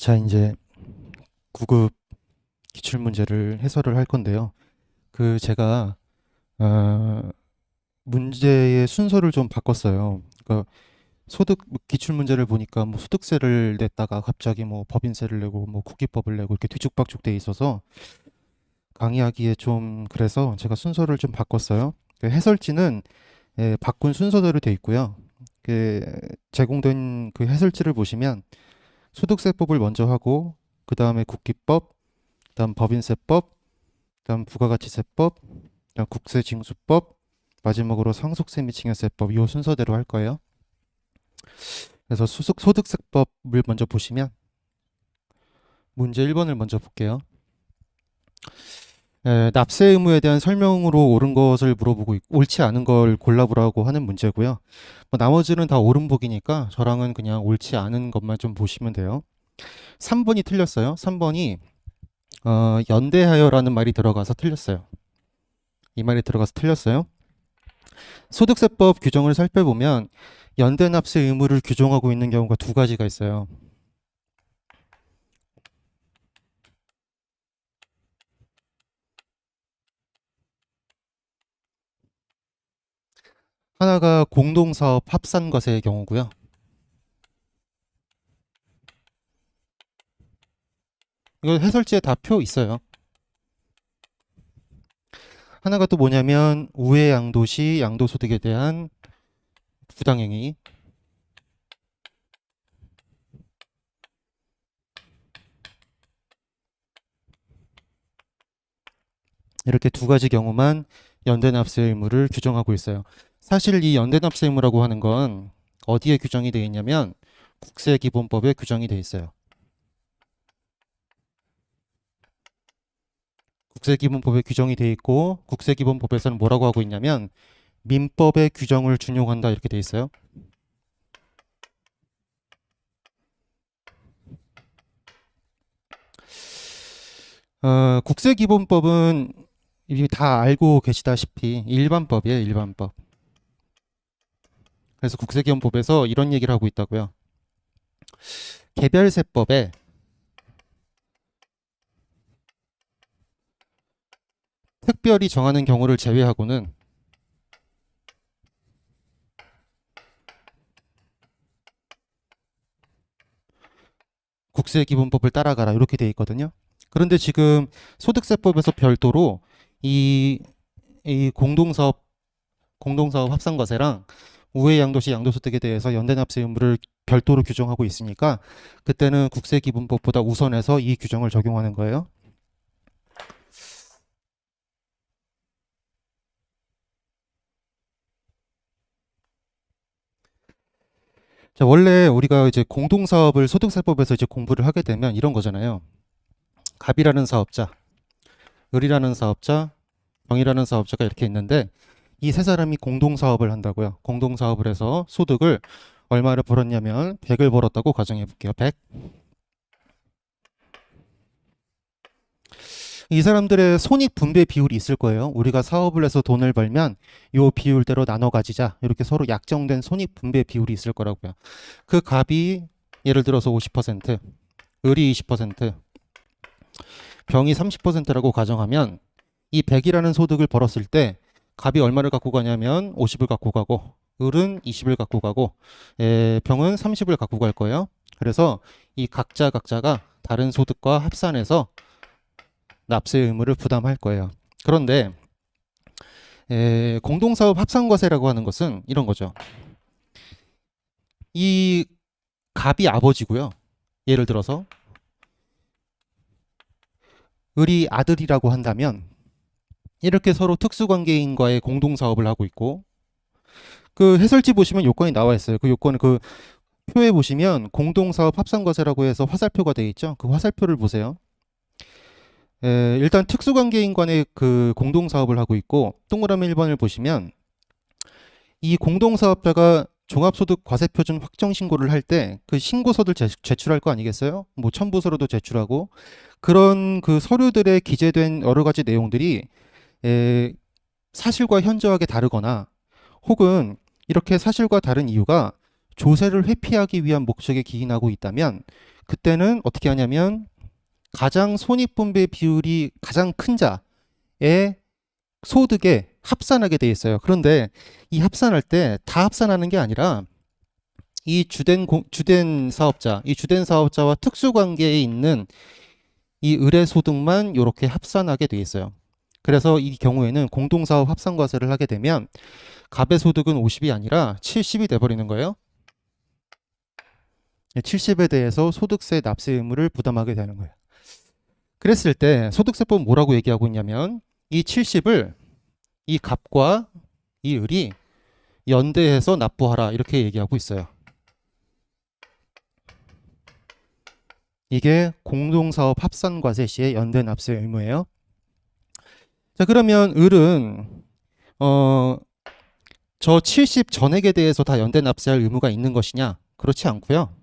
자, 이제 9급 기출문제를 해설을 할 건데요. 제가 문제의 순서를 좀 바꿨어요. 그러니까 소득 기출문제를 보니까 뭐 소득세를 냈다가 갑자기 뭐 법인세를 내고 뭐 국기법을 내고 이렇게 뒤죽박죽 돼 있어서 강의하기에 좀 그래서 제가 순서를 좀 바꿨어요. 해설지는 바꾼 순서대로 돼 있고요. 제공된 그 해설지를 보시면 소득세법을 먼저 하고 그 다음에 국기법, 그다음 법인세법, 그다음 부가가치세법, 그다음 국세징수법, 마지막으로 상속세 및 증여세법 이 순서대로 할 거예요. 그래서 소득세법을 먼저 보시면 문제 1번을 먼저 볼게요. 납세 의무에 대한 설명으로 옳은 것을 물어보고 옳지 않은 걸 골라보라고 하는 문제고요. 뭐 나머지는 다 옳은 보기니까 저랑은 그냥 옳지 않은 것만 좀 보시면 돼요. 3번이 틀렸어요. 3번이 연대하여라는 말이 들어가서 틀렸어요. 이 말이 들어가서 틀렸어요. 소득세법 규정을 살펴보면 연대납세 의무를 규정하고 있는 경우가 두 가지가 있어요. 하나가 공동사업 합산과세의 경우고요. 이거 해설지에 다 표 있어요. 하나가 또 뭐냐면 우회 양도시 양도소득에 대한 부당행위. 이렇게 두 가지 경우만 연대납세 의무를 규정하고 있어요. 사실 이 연대납세 의무라고 하는 건 어디에 규정이 되어 있냐면 국세기본법에 규정이 되어 있어요. 국세기본법에 규정이 되어 있고 국세기본법에서는 뭐라고 하고 있냐면 민법의 규정을 준용한다 이렇게 되어 있어요. 국세기본법은 이미 다 알고 계시다시피 일반법이에요. 일반법. 그래서 국세기본법에서 이런 얘기를 하고 있다고요. 개별세법에 특별히 정하는 경우를 제외하고는 국세기본법을 따라가라 이렇게 돼 있거든요. 그런데 지금 소득세법에서 별도로 이 공동사업 합산과세랑 우회양도시 양도소득에 대해서 연대납세 의무를 별도로 규정하고 있으니까 그때는 국세기본법보다 우선해서 이 규정을 적용하는 거예요. 자, 원래 우리가 이제 공동사업을 소득세법에서 이제 공부를 하게 되면 이런 거잖아요. 갑이라는 사업자, 을이라는 사업자, 병이라는 사업자가 이렇게 있는데 이 세 사람이 공동사업을 한다고요. 공동사업을 해서 소득을 얼마를 벌었냐면 100을 벌었다고 가정해 볼게요. 100. 이 사람들의 손익 분배 비율이 있을 거예요. 우리가 사업을 해서 돈을 벌면 요 비율대로 나눠 가지자. 이렇게 서로 약정된 손익 분배 비율이 있을 거라고요. 그 갑이 예를 들어서 50%, 을이 20%, 병이 30%라고 가정하면 이 100이라는 소득을 벌었을 때 갑이 얼마를 갖고 가냐면 50을 갖고 가고 을은 20을 갖고 가고 병은 30을 갖고 갈 거예요. 그래서 이 각자가 다른 소득과 합산해서 납세 의무를 부담할 거예요. 그런데 공동사업 합산과세라고 하는 것은 이런 거죠. 이 갑이 아버지고요. 예를 들어서 을이 아들이라고 한다면 이렇게 서로 특수관계인과의 공동사업을 하고 있고 그 해설지 보시면 요건이 나와 있어요. 그 요건은 그 표에 보시면 공동사업 합산과세라고 해서 화살표가 되어 있죠. 그 화살표를 보세요. 일단 특수관계인 간의 그 공동사업을 하고 있고 동그라미 1번을 보시면 이 공동사업자가 종합소득 과세표준 확정 신고를 할 때 그 신고서를 제출할 거 아니겠어요? 뭐 첨부서로도 제출하고 그런 그 서류들에 기재된 여러 가지 내용들이 사실과 현저하게 다르거나 혹은 이렇게 사실과 다른 이유가 조세를 회피하기 위한 목적에 기인하고 있다면 그때는 어떻게 하냐면 가장 손익분배 비율이 가장 큰 자의 소득에 합산하게 돼 있어요. 그런데 이 합산할 때 다 합산하는 게 아니라 이 주된 사업자, 이 주된 사업자와 특수관계에 있는 이 의뢰소득만 이렇게 합산하게 돼 있어요. 그래서 이 경우에는 공동사업 합산과세를 하게 되면 갑의 소득은 50이 아니라 70이 돼버리는 거예요. 70에 대해서 소득세 납세 의무를 부담하게 되는 거예요. 그랬을 때 소득세법은 뭐라고 얘기하고 있냐면 이 70을 이 갑과 이 을이 연대해서 납부하라 이렇게 얘기하고 있어요. 이게 공동사업 합산과세 시의 연대 납세 의무예요. 자, 그러면 을은 저 70 전액에 대해서 다 연대 납세할 의무가 있는 것이냐? 그렇지 않고요.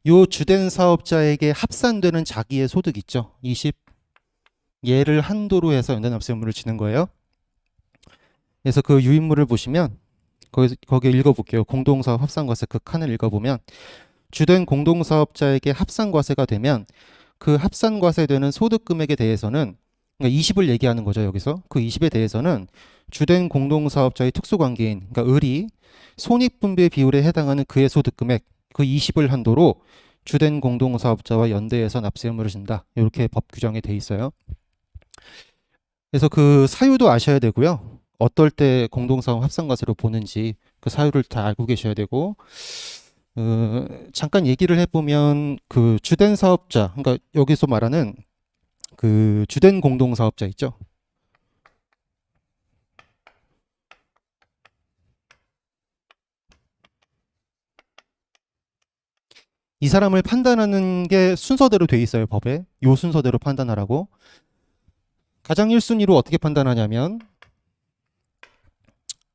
요 주된 사업자에게 합산되는 자기의 소득 있죠. 20 얘를 한도로 해서 연대 납세 의무를 지는 거예요. 그래서 그 유인물을 보시면 거기 읽어볼게요. 공동사업 합산과세 그 칸을 읽어보면 주된 공동사업자에게 합산과세가 되면 그 합산과세되는 소득 금액에 대해서는 그러니까 20을 얘기하는 거죠. 여기서 그 20에 대해서는 주된 공동사업자의 특수관계인 그러니까 을이 손익분배 비율에 해당하는 그의 소득 금액 그 20을 한도로 주된 공동사업자와 연대해서 납세 의무를 진다. 이렇게 법 규정에 돼 있어요. 그래서 그 사유도 아셔야 되고요. 어떨 때 공동사업 합산과세로 보는지 그 사유를 다 알고 계셔야 되고 잠깐 얘기를 해보면 그 주된 사업자 그러니까 여기서 말하는 그 주된 공동사업자 있죠. 이 사람을 판단하는 게 순서대로 돼 있어요. 법에. 요 순서대로 판단하라고. 가장 1순위로 어떻게 판단하냐면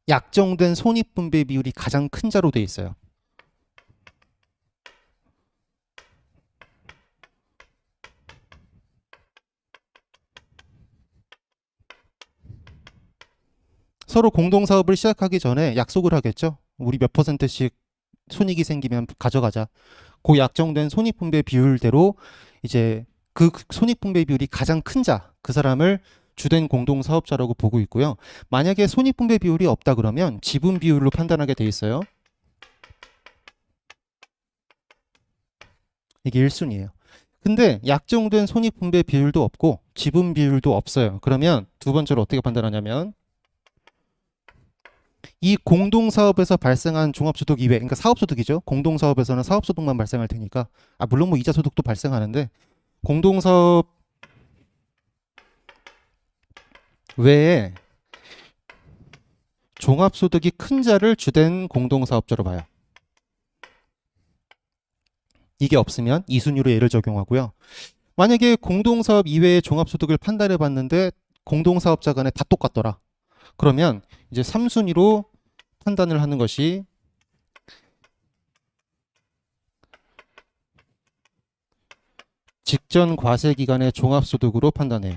약정된 손익분배 비율이 가장 큰 자로 돼 있어요. 서로 공동사업을 시작하기 전에 약속을 하겠죠. 우리 몇 %씩 손익이 생기면 가져가자. 그 약정된 손익분배 비율대로 이제 그 손익분배 비율이 가장 큰 자, 그 사람을 주된 공동사업자라고 보고 있고요. 만약에 손익분배 비율이 없다 그러면 지분 비율로 판단하게 돼 있어요. 이게 1순위예요. 근데 약정된 손익분배 비율도 없고 지분 비율도 없어요. 그러면 두 번째로 어떻게 판단하냐면 이 공동사업에서 발생한 종합소득 이외, 그러니까 사업소득이죠. 공동사업에서는 사업소득만 발생할 테니까 물론 뭐 이자소득도 발생하는데 공동사업 외에 종합소득이 큰 자를 주된 공동사업자로 봐요. 이게 없으면 2순위로 예를 적용하고요. 만약에 공동사업 이외의 종합소득을 판단해 봤는데 공동사업자 간에 다 똑같더라. 그러면 이제 3순위로 판단을 하는 것이 직전 과세 기간의 종합소득으로 판단해요.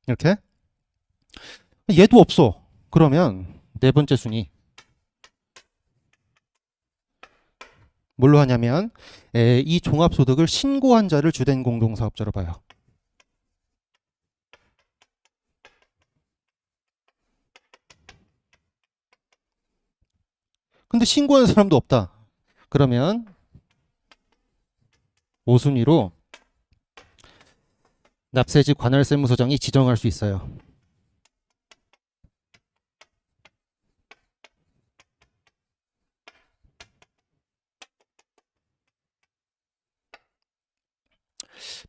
이렇게 얘도 없어. 그러면 네 번째 순위 뭘로 하냐면 이 종합소득을 신고한 자를 주된 공동사업자로 봐요. 근데 신고하는 사람도 없다. 그러면 5순위로 납세지 관할세무서장이 지정할 수 있어요.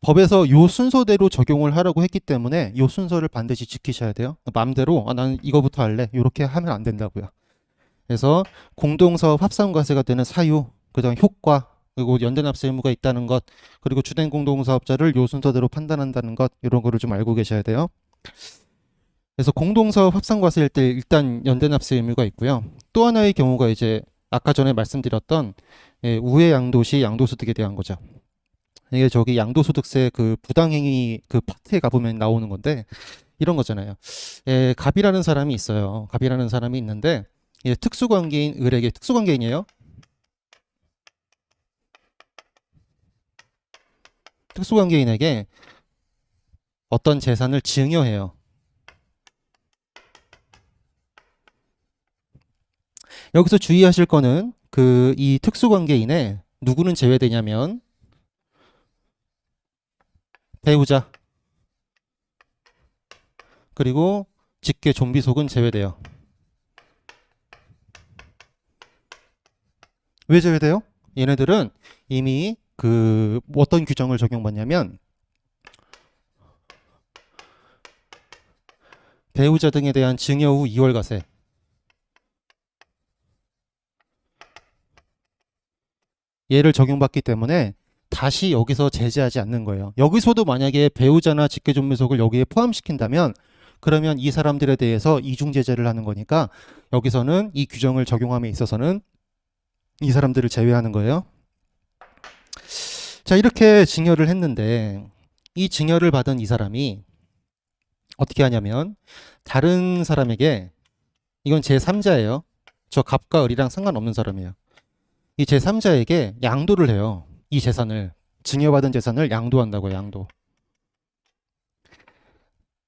법에서 요 순서대로 적용을 하라고 했기 때문에 요 순서를 반드시 지키셔야 돼요. 마음대로 나는 이거부터 할래 이렇게 하면 안 된다고요. 그래서 공동사업 합산과세가 되는 사유, 그다음 효과, 그리고 연대납세 의무가 있다는 것, 그리고 주된 공동사업자를 요 순서대로 판단한다는 것 이런 거를 좀 알고 계셔야 돼요. 그래서 공동사업 합산과세일 때 일단 연대납세 의무가 있고요. 또 하나의 경우가 이제 아까 전에 말씀드렸던 우회 양도시 양도소득에 대한 거죠. 이게 저기 양도소득세 그 부당행위 그 파트에 가보면 나오는 건데 이런 거잖아요. 갑이라는 사람이 있어요. 갑이라는 사람이 있는데 특수관계인 을에게 특수관계인이에요. 특수관계인에게 어떤 재산을 증여해요. 여기서 주의하실 거는 이 특수관계인에 누구는 제외되냐면 배우자 그리고 직계 존비속은 제외돼요. 왜 제외돼요? 얘네들은 이미 어떤 규정을 적용받냐면 배우자 등에 대한 증여 후 2월과세 얘를 적용받기 때문에 다시 여기서 제재하지 않는 거예요. 여기서도 만약에 배우자나 직계존비속을 여기에 포함시킨다면 그러면 이 사람들에 대해서 이중제재를 하는 거니까 여기서는 이 규정을 적용함에 있어서는 이 사람들을 제외하는 거예요. 자, 이렇게 증여를 했는데 이 증여를 받은 이 사람이 어떻게 하냐면 다른 사람에게 이건 제3자예요. 저 갑과 을이랑 상관없는 사람이에요. 이 제3자에게 양도를 해요. 이 재산을 증여받은 재산을 양도한다고요. 양도.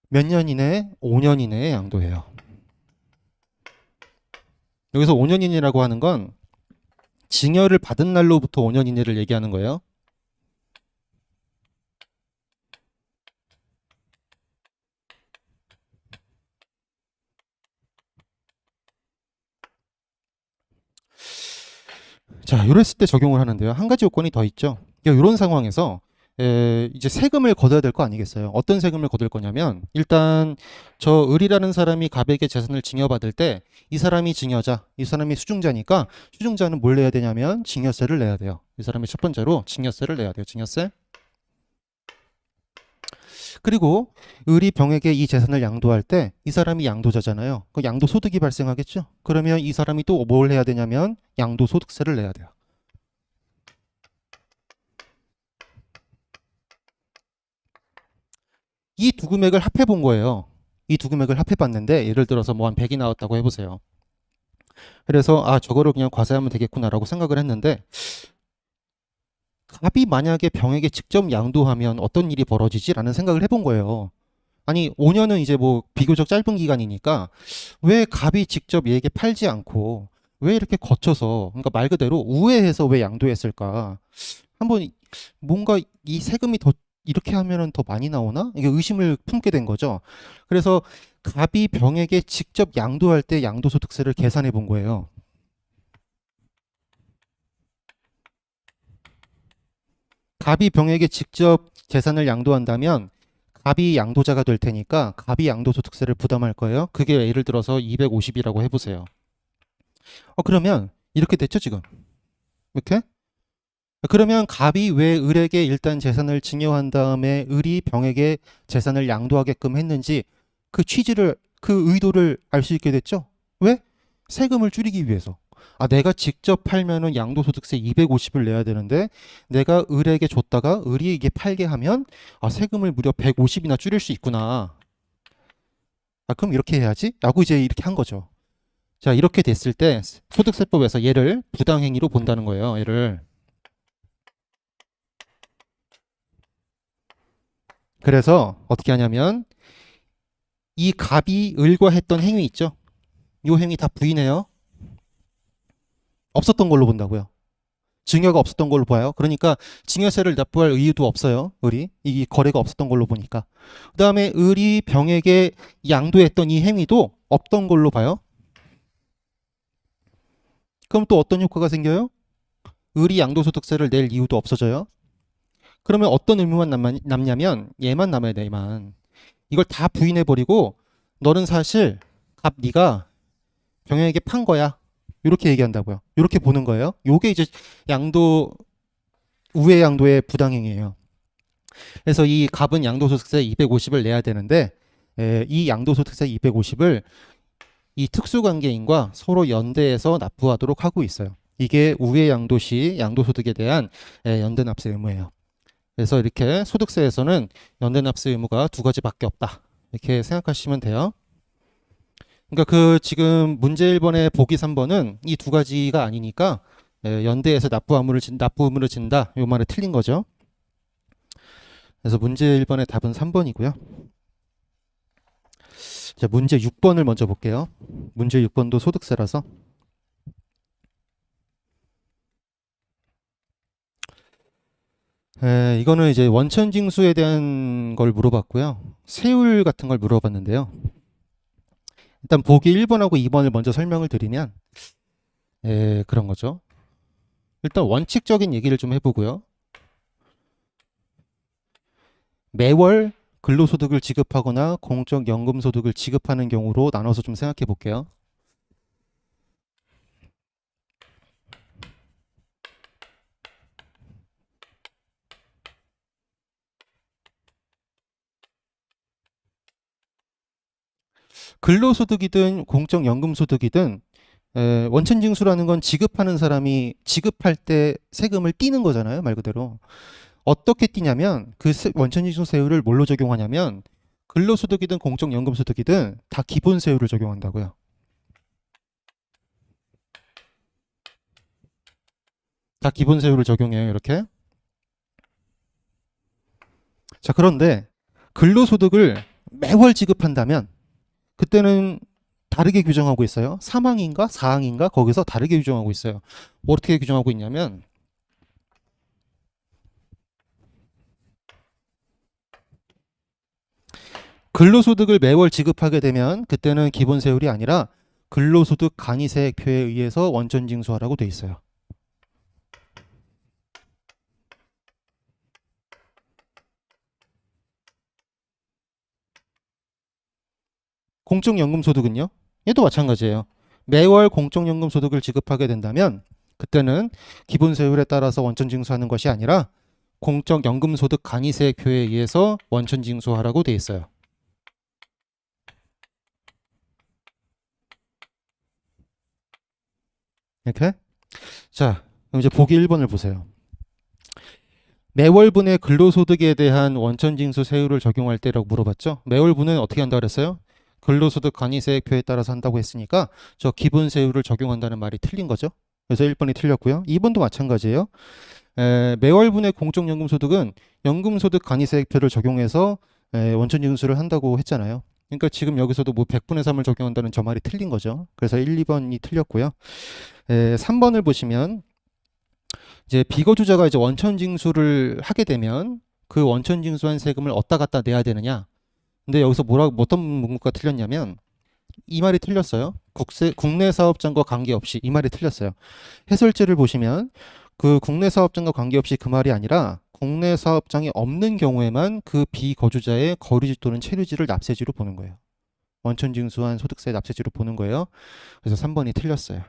몇 년 이내? 5년 이내에 양도해요. 여기서 5년 이내라고 하는 건 증여를 받은 날로부터 5년 이내를 얘기하는 거예요. 자, 이랬을 때 적용을 하는데요. 한 가지 요건이 더 있죠. 이런 상황에서 이제 세금을 걷어야 될 거 아니겠어요. 어떤 세금을 걷을 거냐면 일단 저 을이라는 사람이 갑에게 재산을 증여받을 때 이 사람이 증여자, 이 사람이 수중자니까 수중자는 뭘 내야 되냐면 증여세를 내야 돼요. 이 사람이 첫 번째로 증여세를 내야 돼요. 증여세. 그리고 을이 병에게 이 재산을 양도할 때 이 사람이 양도자잖아요. 그 양도소득이 발생하겠죠. 그러면 이 사람이 또 뭘 해야 되냐면 양도소득세를 내야 돼요. 이 두 금액을 합해 본 거예요. 이 두 금액을 합해 봤는데 예를 들어서 뭐 한 100이 나왔다고 해보세요. 그래서 저거를 그냥 과세하면 되겠구나라고 생각을 했는데 갑이 만약에 병에게 직접 양도하면 어떤 일이 벌어지지라는 생각을 해본 거예요. 아니 5년은 이제 뭐 비교적 짧은 기간이니까 왜 갑이 직접 얘에게 팔지 않고 왜 이렇게 거쳐서 그러니까 말 그대로 우회해서 왜 양도했을까? 한번 뭔가 이 세금이 더 이렇게 하면은 더 많이 나오나? 이게 의심을 품게 된 거죠. 그래서 갑이 병에게 직접 양도할 때 양도소득세를 계산해 본 거예요. 갑이 병에게 직접 재산을 양도한다면 갑이 양도자가 될 테니까 갑이 양도소득세를 부담할 거예요. 그게 예를 들어서 250이라고 해보세요. 그러면 이렇게 됐죠 지금. 이렇게? 그러면 갑이 왜 을에게 일단 재산을 증여한 다음에 을이 병에게 재산을 양도하게끔 했는지 그 취지를 그 의도를 알 수 있게 됐죠. 왜? 세금을 줄이기 위해서. 내가 직접 팔면은 양도소득세 250을 내야 되는데 내가 을에게 줬다가 을이 이게 팔게 하면 세금을 무려 150이나 줄일 수 있구나. 그럼 이렇게 해야지? 라고 이제 이렇게 한 거죠. 자, 이렇게 됐을 때 소득세법에서 얘를 부당행위로 본다는 거예요. 얘를. 그래서 어떻게 하냐면 이 갑이 을과 했던 행위 있죠? 이 행위 다 부인해요. 없었던 걸로 본다고요. 증여가 없었던 걸로 봐요. 그러니까 증여세를 납부할 의유도 없어요. 을이. 이 거래가 없었던 걸로 보니까. 그 다음에 을이 병에게 양도했던 이 행위도 없던 걸로 봐요. 그럼 또 어떤 효과가 생겨요? 을이 양도소득세를 낼 이유도 없어져요. 그러면 어떤 의무만 남냐면 얘만 남아야 돼. 얘만. 이걸 다 부인해버리고 너는 사실 갑 네가 병에게 판 거야. 이렇게 얘기한다고요. 이렇게 보는 거예요. 요게 이제 우회 양도의 부당행위예요. 그래서 이 갑은 양도소득세 250을 내야 되는데 이 양도소득세 250을 이 특수관계인과 서로 연대해서 납부하도록 하고 있어요. 이게 우회 양도 시 양도소득에 대한 연대 납세 의무예요. 그래서 이렇게 소득세에서는 연대 납세 의무가 두 가지밖에 없다. 이렇게 생각하시면 돼요. 그러니까 그 지금 문제 1번의 보기 3번은 이 두 가지가 아니니까 연대에서 납부의무를 진다. 요 말이 틀린 거죠. 그래서 문제 1번의 답은 3번이고요. 자, 문제 6번을 먼저 볼게요. 문제 6번도 소득세라서. 이거는 이제 원천징수에 대한 걸 물어봤고요. 세율 같은 걸 물어봤는데요. 일단 보기 1번하고 2번을 먼저 설명을 드리면 그런 거죠. 일단 원칙적인 얘기를 좀 해보고요. 매월 근로소득을 지급하거나 공적연금소득을 지급하는 경우로 나눠서 좀 생각해 볼게요. 근로소득이든 공적연금소득이든 원천징수라는 건 지급하는 사람이 지급할 때 세금을 떼는 거잖아요, 말 그대로. 어떻게 떼냐면 그 원천징수 세율을 뭘로 적용하냐면 근로소득이든 공적연금소득이든 다 기본세율을 적용한다고요. 다 기본세율을 적용해요, 이렇게. 자, 그런데 근로소득을 매월 지급한다면 그때는 다르게 규정하고 있어요. 3항인가 4항인가 거기서 다르게 규정하고 있어요. 어떻게 규정하고 있냐면 근로소득을 매월 지급하게 되면 그때는 기본세율이 아니라 근로소득 간이세액표에 의해서 원천징수하라고 돼 있어요. 공적연금소득은요? 얘도 마찬가지예요. 매월 공적연금소득을 지급하게 된다면 그때는 기본세율에 따라서 원천징수하는 것이 아니라 공적연금소득 간이세액표에 의해서 원천징수하라고 돼 있어요. 이렇게? 자, 그럼 이제 보기 1번을 보세요. 매월분의 근로소득에 대한 원천징수 세율을 적용할 때라고 물어봤죠. 매월분은 어떻게 한다 그랬어요? 근로소득 간이세액표에 따라서 한다고 했으니까 저 기본세율을 적용한다는 말이 틀린 거죠. 그래서 1번이 틀렸고요. 2번도 마찬가지예요. 매월분의 공적연금소득은 연금소득 간이세액표를 적용해서 원천징수를 한다고 했잖아요. 그러니까 지금 여기서도 뭐 100분의 3을 적용한다는 저 말이 틀린 거죠. 그래서 1, 2번이 틀렸고요. 3번을 보시면 이제 비거주자가 이제 원천징수를 하게 되면 그 원천징수한 세금을 어디다 갖다 내야 되느냐. 근데 여기서 뭐라고 어떤 문구가 틀렸냐면 이 말이 틀렸어요. 국내 사업장과 관계없이 이 말이 틀렸어요. 해설지를 보시면 그 국내 사업장과 관계없이 그 말이 아니라 국내 사업장이 없는 경우에만 그 비거주자의 거주지 또는 체류지를 납세지로 보는 거예요. 원천징수한 소득세 납세지로 보는 거예요. 그래서 3번이 틀렸어요.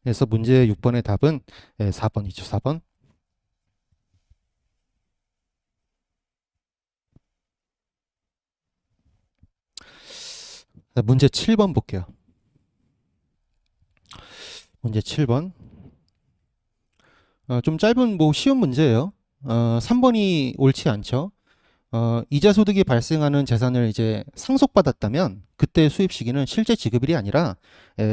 그래서 문제 6번의 답은 4번이죠. 4번. 문제 7번 볼게요. 문제 7번. 좀 짧은 뭐 쉬운 문제예요. 3번이 옳지 않죠. 이자 소득이 발생하는 재산을 이제 상속받았다면 그때 수입 시기는 실제 지급일이 아니라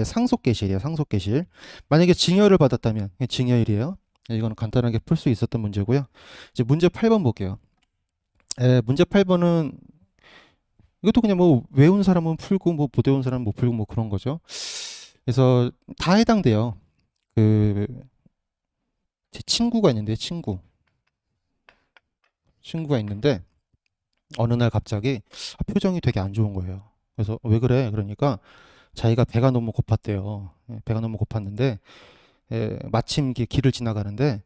상속개시일이에요. 상속개시일. 만약에 증여를 받았다면 증여일이에요. 이거는 간단하게 풀 수 있었던 문제고요. 이제 문제 8번 볼게요. 문제 8번은 이것도 그냥 뭐 외운 사람은 풀고 뭐 못 외운 사람은 못 풀고 뭐 그런 거죠. 그래서 다 해당돼요. 그 제 친구가 있는데 친구가 있는데 어느 날 갑자기 표정이 되게 안 좋은 거예요. 그래서 왜 그래? 그러니까 자기가 배가 너무 고팠대요. 배가 너무 고팠는데 마침 이렇게 길을 지나가는데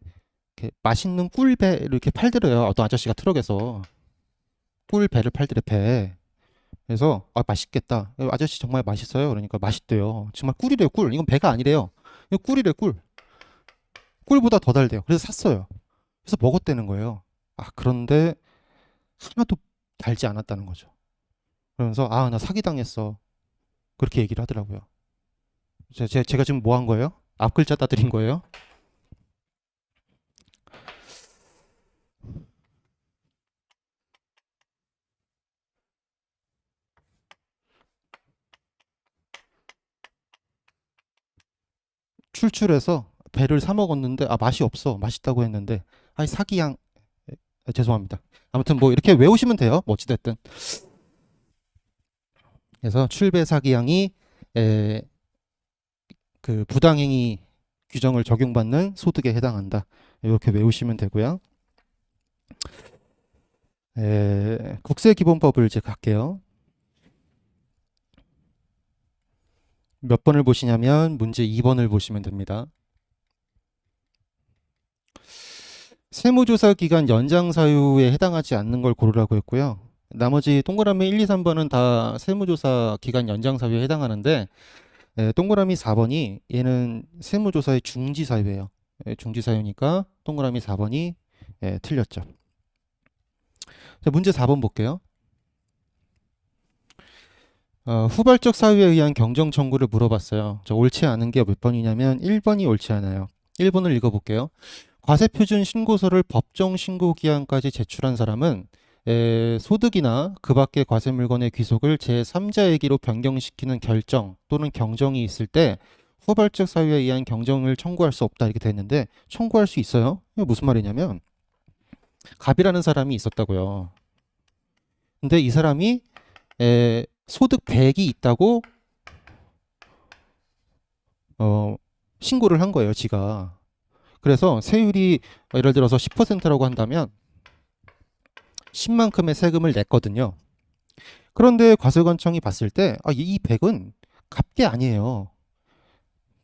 이렇게 맛있는 꿀배를 이렇게 팔더래요. 어떤 아저씨가 트럭에서 꿀배를 팔더래 배. 그래서 맛있겠다. 아저씨 정말 맛있어요. 그러니까 맛있대요. 정말 꿀이래요. 꿀. 이건 배가 아니래요. 이거 꿀이래 꿀. 꿀보다 더 달대요. 그래서 샀어요. 그래서 먹었다는 거예요. 그런데 하나도 달지 않았다는 거죠. 그러면서 나 사기당했어. 그렇게 얘기를 하더라고요. 제가 지금 뭐 한 거예요? 앞 글자 따드린 거예요? 출출해서 배를 사 먹었는데 맛이 없어. 맛있다고 했는데 아이 사기양. 죄송합니다. 아무튼 뭐 이렇게 외우시면 돼요. 뭐 어찌됐든. 그래서 출배 사기양이 그 부당행위 규정을 적용받는 소득에 해당한다. 이렇게 외우시면 되고요. 국세기본법을 이제 갈게요. 몇 번을 보시냐면 문제 2번을 보시면 됩니다. 세무조사 기간 연장 사유에 해당하지 않는 걸 고르라고 했고요. 나머지 동그라미 1, 2, 3번은 다 세무조사 기간 연장 사유에 해당하는데 동그라미 4번이 얘는 세무조사의 중지 사유예요. 중지 사유니까 동그라미 4번이 틀렸죠. 자, 문제 4번 볼게요. 후발적 사유에 의한 경정 청구를 물어봤어요. 옳지 않은 게 몇 번이냐면 1번이 옳지 않아요. 1번을 읽어볼게요. 과세표준 신고서를 법정 신고 기한까지 제출한 사람은 소득이나 그 밖의 과세 물건의 귀속을 제3자에게로 변경시키는 결정 또는 경정이 있을 때 후발적 사유에 의한 경정을 청구할 수 없다 이렇게 돼 있는데 청구할 수 있어요. 이게 무슨 말이냐면 갑이라는 사람이 있었다고요. 근데 이 사람이 소득 100이 있다고 신고를 한 거예요, 지가. 그래서 세율이 예를 들어서 10%라고 한다면 10만큼의 세금을 냈거든요. 그런데 과세관청이 봤을 때 이 100은 값게 아니에요.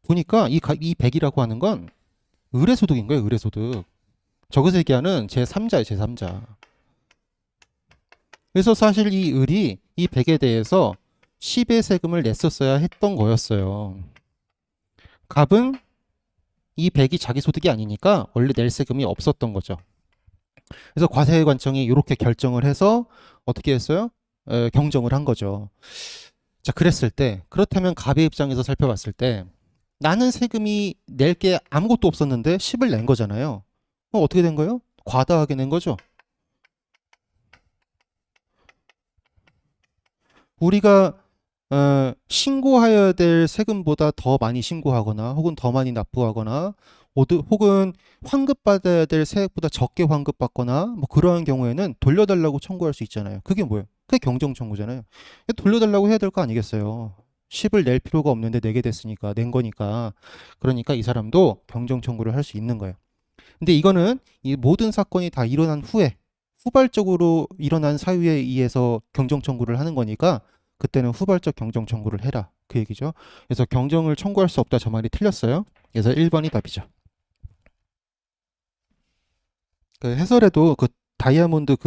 보니까 이 100이라고 하는 건 의례소득인 거예요, 의례소득. 저것을 얘기하는 제3자예요, 제3자. 그래서 사실 이 을이 이 100에 대해서 10의 세금을 냈었어야 했던 거였어요. 갑은 이 100이 자기 소득이 아니니까 원래 낼 세금이 없었던 거죠. 그래서 과세관청이 이렇게 결정을 해서 어떻게 했어요? 경정을 한 거죠. 자, 그랬을 때 그렇다면 갑의 입장에서 살펴봤을 때 나는 세금이 낼 게 아무것도 없었는데 10을 낸 거잖아요. 어떻게 된 거예요? 과다하게 낸 거죠. 우리가 신고해야 될 세금보다 더 많이 신고하거나 혹은 더 많이 납부하거나 혹은 환급받아야 될 세액보다 적게 환급받거나 뭐 그러한 경우에는 돌려달라고 청구할 수 있잖아요. 그게 뭐예요? 그게 경정청구잖아요. 돌려달라고 해야 될 거 아니겠어요. 10을 낼 필요가 없는데 내게 됐으니까 낸 거니까. 그러니까 이 사람도 경정청구를 할 수 있는 거예요. 근데 이거는 이 모든 사건이 다 일어난 후에 후발적으로 일어난 사유에 의해서 경정청구를 하는 거니까 그때는 후발적 경정청구를 해라 그 얘기죠. 그래서 경정을 청구할 수 없다 저 말이 틀렸어요. 그래서 1번이 답이죠. 그 해설에도 그 다이아몬드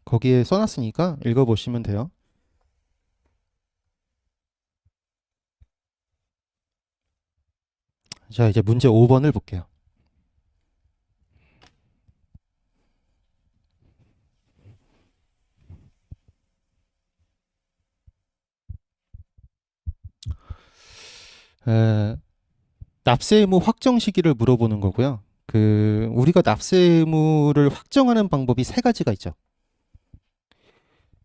거기에 써놨으니까 읽어보시면 돼요. 자, 이제 문제 5번을 볼게요. 납세 의무 확정 시기를 물어보는 거고요. 우리가 납세 의무를 확정하는 방법이 세 가지가 있죠.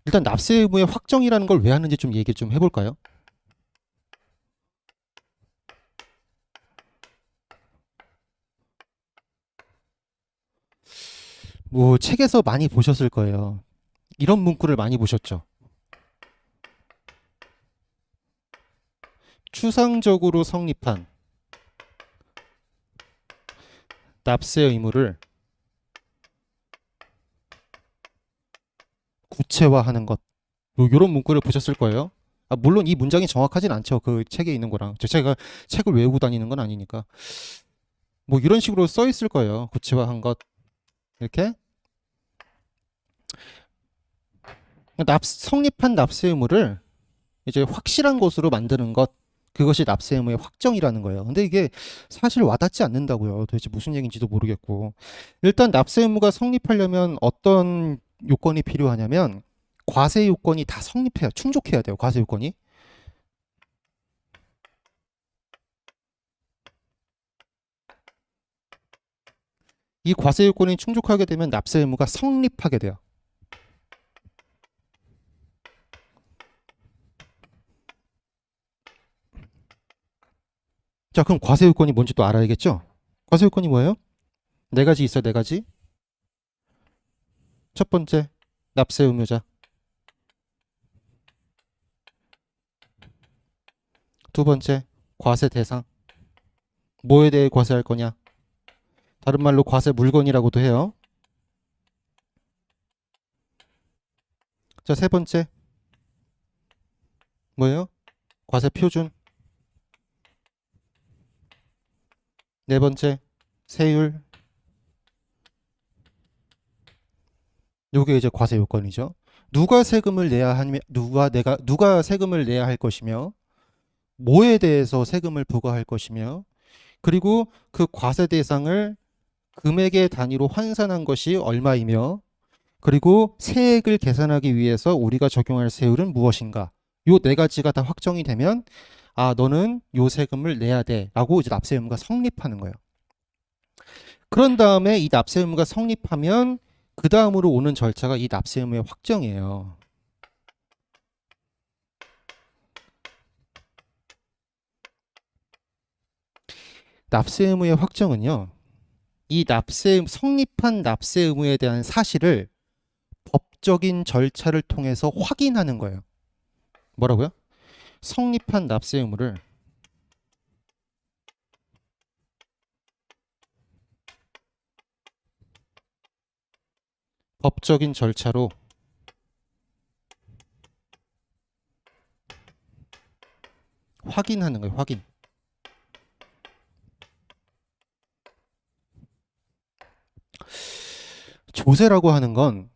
일단 납세 의무의 확정이라는 걸 왜 하는지 좀 얘기를 좀 해볼까요? 뭐 책에서 많이 보셨을 거예요. 이런 문구를 많이 보셨죠. 추상적으로 성립한 납세 의무를 구체화하는 것. 뭐 이런 문구를 보셨을 거예요. 물론 이 문장이 정확하진 않죠. 그 책에 있는 거랑. 제가 책을 외우고 다니는 건 아니니까. 뭐 이런 식으로 써 있을 거예요. 구체화한 것. 이렇게. 성립한 납세 의무를 이제 확실한 것으로 만드는 것. 그것이 납세 의무의 확정이라는 거예요. 근데 이게 사실 와닿지 않는다고요. 도대체 무슨 얘기인지도 모르겠고. 일단 납세 의무가 성립하려면 어떤 요건이 필요하냐면 과세 요건이 다 성립해야 충족해야 돼요. 과세 요건이. 이 과세 요건이 충족하게 되면 납세 의무가 성립하게 돼요. 자, 그럼 과세요건이 뭔지 또 알아야겠죠? 과세요건이 뭐예요? 네 가지 있어요, 네 가지. 첫 번째, 납세 의무자. 두 번째, 과세 대상. 뭐에 대해 과세할 거냐? 다른 말로 과세 물건이라고도 해요. 자, 세 번째, 뭐예요? 과세 표준. 네 번째, 세율. 요게 이제 과세 요건이죠. 누가 세금을 내야 하며 누가 세금을 내야 할 것이며 뭐에 대해서 세금을 부과할 것이며 그리고 그 과세 대상을 금액의 단위로 환산한 것이 얼마이며 그리고 세액을 계산하기 위해서 우리가 적용할 세율은 무엇인가? 요 네 가지가 다 확정이 되면 아, 너는 요 세금을 내야 돼라고 이제 납세 의무가 성립하는 거예요. 그런 다음에 이 납세 의무가 성립하면 그 다음으로 오는 절차가 이 납세 의무의 확정이에요. 납세 의무의 확정은요. 이 성립한 납세 의무에 대한 사실을 법적인 절차를 통해서 확인하는 거예요. 뭐라고요? 성립한 납세 의무를 법적인 절차로 확인하는 거예요. 확인. 조세라고 하는 건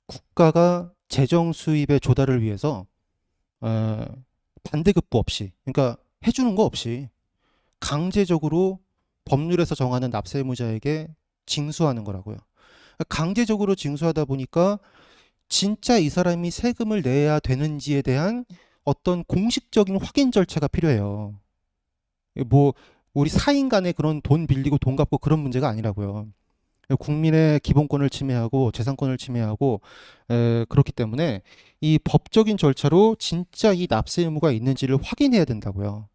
국가가 재정 수입의 조달을 위해서 반대급부 없이, 그러니까 해주는 거 없이 강제적으로 법률에서 정하는 납세 의무자에게 징수하는 거라고요. 강제적으로 징수하다 보니까 진짜 이 사람이 세금을 내야 되는지에 대한 어떤 공식적인 확인 절차가 필요해요. 뭐 우리 사인 간에 그런 돈 빌리고 돈 갚고 그런 문제가 아니라고요. 국민의 기본권을 침해하고 재산권을 침해하고 그렇기 때문에 이 법적인 절차로 진짜 이 납세 의무가 있는지를 확인해야 된다고요.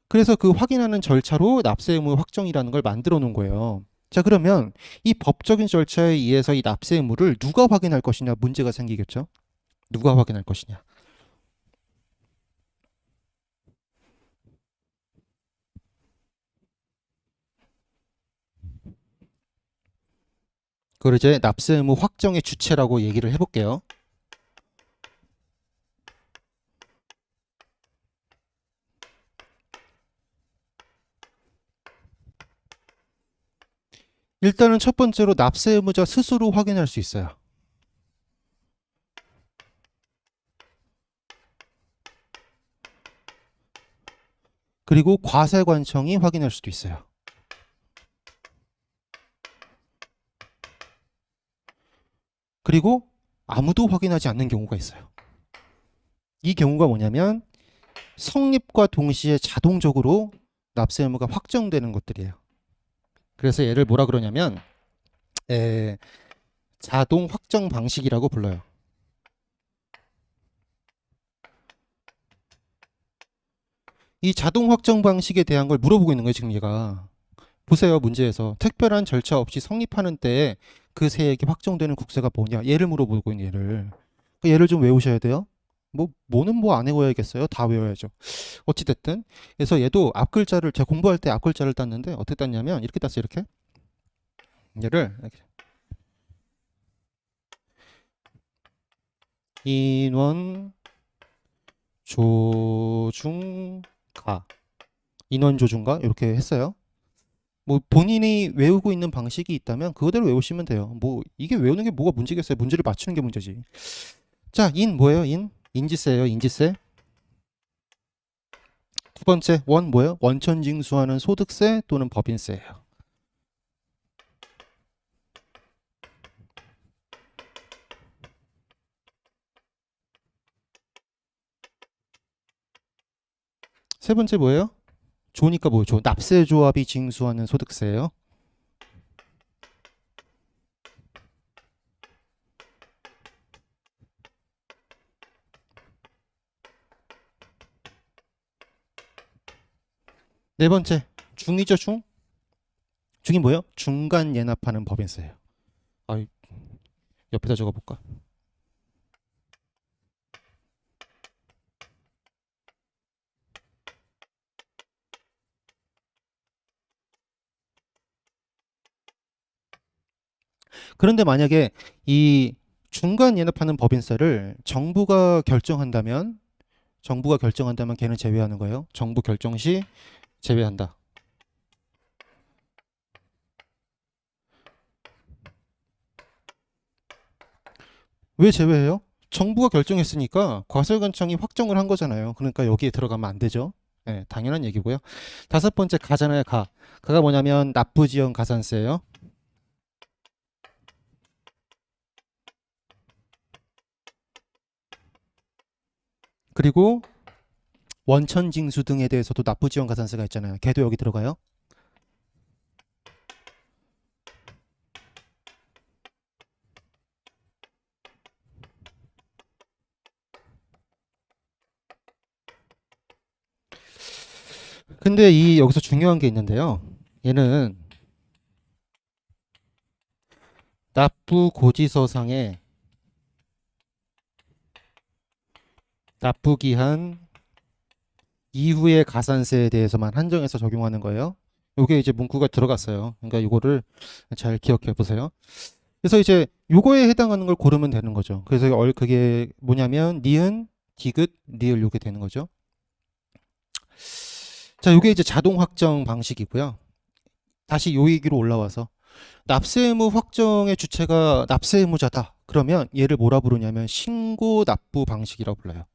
그래서 그 확인하는 절차로 납세 의무 확정이라는 걸 만들어 놓은 거예요. 자, 그러면 이 법적인 절차에 의해서 이 납세 의무를 누가 확인할 것이냐 문제가 생기겠죠. 누가 확인할 것이냐. 그걸 이제 납세 의무 확정의 주체라고 얘기를 해볼게요. 일단은 첫 번째로 납세 의무자 스스로 확인할 수 있어요. 그리고 과세관청이 확인할 수도 있어요. 그리고 아무도 확인하지 않는 경우가 있어요. 이 경우가 뭐냐면 성립과 동시에 자동적으로 납세 의무가 확정되는 것들이에요. 그래서 얘를 뭐라 그러냐면 자동 확정 방식이라고 불러요. 이 자동 확정 방식에 대한 걸 물어보고 있는 거예요, 지금 얘가. 보세요, 문제에서. 특별한 절차 없이 성립하는 때에 그 세액이 확정되는 국세가 뭐냐? 얘를 물어보고 있는 얘를. 그 얘를 좀 외우셔야 돼요. 뭐는 뭐 안 외워야겠어요? 다 외워야죠. 어찌됐든. 그래서 얘도 앞글자를, 제가 공부할 때 앞글자를 땄는데, 어떻게 땄냐면, 이렇게 땄어요, 이렇게. 얘를, 이렇게. 인원 조중가. 인원 조중가. 이렇게 했어요. 뭐 본인이 외우고 있는 방식이 있다면 그거대로 외우시면 돼요. 뭐 이게 외우는 게 뭐가 문제겠어요. 문제를 맞추는 게 문제지. 자, 인 뭐예요? 인지세예요. 인지세. 두 번째 원 뭐예요? 원천 징수하는 소득세 또는 법인세예요. 세 번째 뭐예요? 조니까 뭐예요? 납세조합이 징수하는 소득세예요. 네 번째, 중이죠, 중? 중이 뭐예요? 중간 예납하는 법인세예요. 아, 옆에다 적어볼까? 그런데 만약에 이 중간 예납하는 법인세를 정부가 결정한다면 걔는 제외하는 거예요. 정부 결정 시 제외한다. 왜 제외해요? 정부가 결정했으니까 과세관청이 확정을 한 거잖아요. 그러니까 여기에 들어가면 안 되죠. 네, 당연한 얘기고요. 다섯 번째 가잖아요, 가. 가가 뭐냐면 납부지연 가산세예요. 그리고 원천징수 등에 대해서도 납부지원 가산세가 있잖아요. 걔도 여기 들어가요. 근데 이 여기서 중요한 게 있는데요. 얘는 납부고지서상에 납부기한 이후의 가산세에 대해서만 한정해서 적용하는 거예요. 요게 이제 문구가 들어갔어요. 그러니까 이거를 잘 기억해 보세요. 그래서 이제 요거에 해당하는 걸 고르면 되는 거죠. 그래서 그게 뭐냐면 니은, 디귿, 리을 요게 되는 거죠. 자, 요게 이제 자동 확정 방식이고요. 다시 요 얘기로 올라와서 납세 의무 확정의 주체가 납세 의무자다. 그러면 얘를 뭐라 부르냐면 신고 납부 방식이라고 불러요.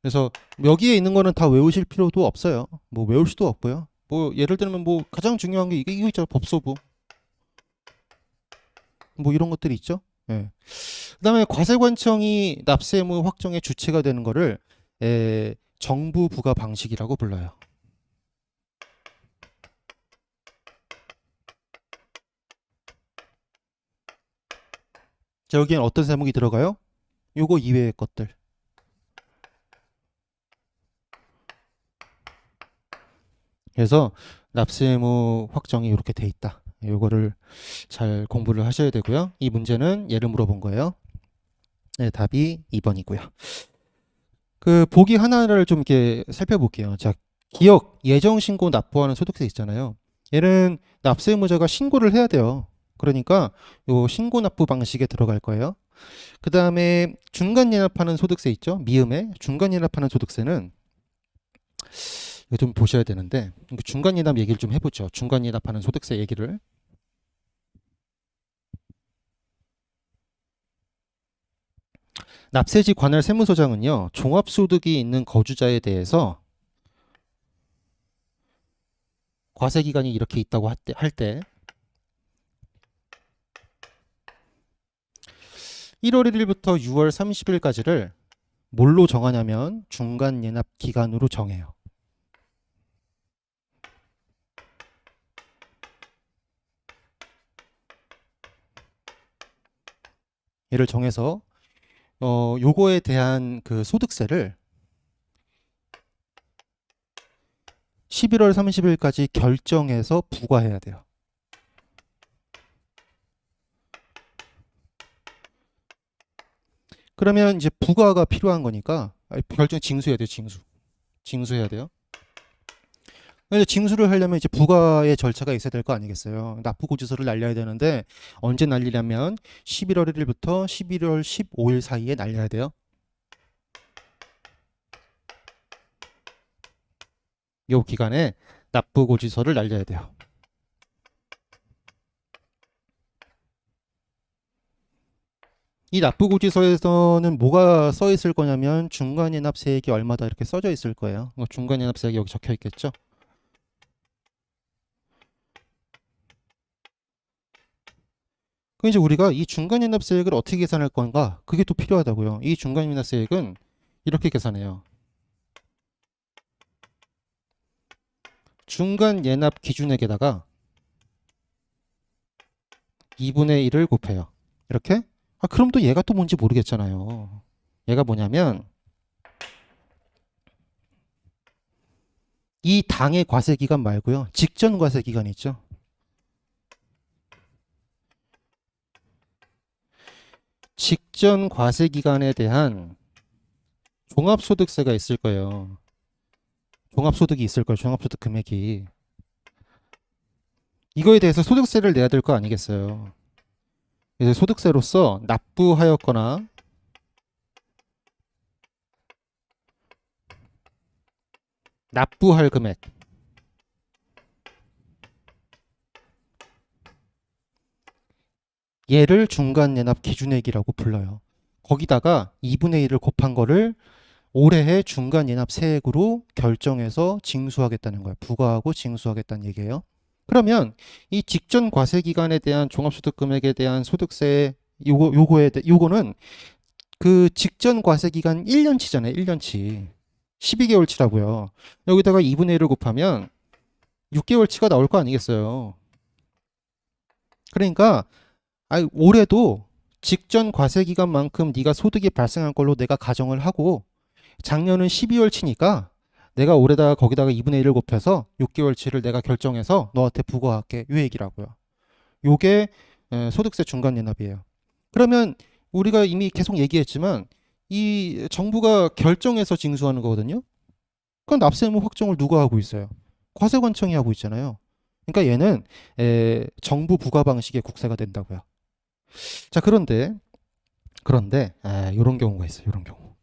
그래서 여기에 있는 거는 다 외우실 필요도 없어요. 뭐 외울 수도 없고요. 뭐 예를 들면 뭐 가장 중요한 게 이거 있죠. 법소부. 뭐 이런 것들이 있죠. 예. 그다음에 과세관청이 납세 의무 확정의 주체가 되는 거를 정부 부과 방식이라고 불러요. 자, 여기엔 어떤 세목이 들어가요? 요거 이외의 것들. 그래서 납세 의무 확정이 이렇게 돼 있다. 요거를 잘 공부를 하셔야 되고요. 이 문제는 얘를 물어본 거예요. 네, 답이 2번이고요. 그 보기 하나를 좀 이렇게 살펴볼게요. 자, 기억, 예정 신고 납부하는 소득세 있잖아요. 얘는 납세 의무자가 신고를 해야 돼요. 그러니까 요 신고 납부 방식에 들어갈 거예요. 그 다음에 중간 예납하는 소득세 있죠? 미음에 중간 예납하는 소득세는 이거 좀 보셔야 되는데 중간 예납 얘기를 좀 해보죠. 중간 예납하는 소득세 얘기를. 납세지 관할 세무서장은요. 종합소득이 있는 거주자에 대해서 과세기간이 이렇게 있다고 할 때 1월 1일부터 6월 30일까지를 뭘로 정하냐면 중간 예납 기간으로 정해요. 얘를 정해서 요거에 대한 그 소득세를 11월 30일까지 결정해서 부과해야 돼요. 그러면 이제 부과가 필요한 거니까 결정 징수해야 돼요. 징수해야 돼요. 근데 징수를 하려면 이제 부과의 절차가 있어야 될 거 아니겠어요. 납부고지서를 날려야 되는데 언제 날리냐면 11월 1일부터 11월 15일 사이에 날려야 돼요. 요 기간에 납부고지서를 날려야 돼요. 이 납부고지서에서는 뭐가 써 있을 거냐면 중간예납세액이 얼마다 이렇게 써져 있을 거예요. 중간예납세액이 여기 적혀 있겠죠. 그럼 이제 우리가 이 중간예납세액을 어떻게 계산할 건가? 그게 또 필요하다고요. 이 중간예납세액은 이렇게 계산해요. 중간예납 기준액에다가 2분의 1을 곱해요. 이렇게? 그럼 또 얘가 또 뭔지 모르겠잖아요. 얘가 뭐냐면 이 당의 과세기간 말고요. 직전 과세기간 있죠. 직전 과세기간에 대한 종합소득세가 있을 거예요. 종합소득이 있을 거예요. 종합소득 금액이. 이거에 대해서 소득세를 내야 될 거 아니겠어요. 그래서 소득세로서 납부하였거나 납부할 금액, 얘를 중간연합 기준액이라고 불러요. 거기다가 2분의 1을 곱한 거를 올해의 중간연합 세액으로 결정해서 징수하겠다는 거예요. 부과하고 징수하겠다는 얘기예요. 그러면 이 직전 과세 기간에 대한 종합소득 금액에 대한 소득세 요거는 그 직전 과세 기간 1년치잖아요. 1년치. 12개월치라고요. 여기다가 2분의 1을 곱하면 6개월치가 나올 거 아니겠어요. 그러니까 올해도 직전 과세 기간만큼 네가 소득이 발생한 걸로 내가 가정을 하고 작년은 12월치니까 내가 올해다가 거기다가 2분의 1을 곱해서 6개월치를 내가 결정해서 너한테 부과할게. 요 얘기라고요. 요게 소득세 중간연합이에요. 그러면 우리가 이미 계속 얘기했지만 이 정부가 결정해서 징수하는 거거든요. 그럼 납세 의무 확정을 누가 하고 있어요? 과세관청이 하고 있잖아요. 그러니까 얘는 정부 부과 방식의 국세가 된다고요. 자, 그런데 이런 경우가 있어요. 이런 경우.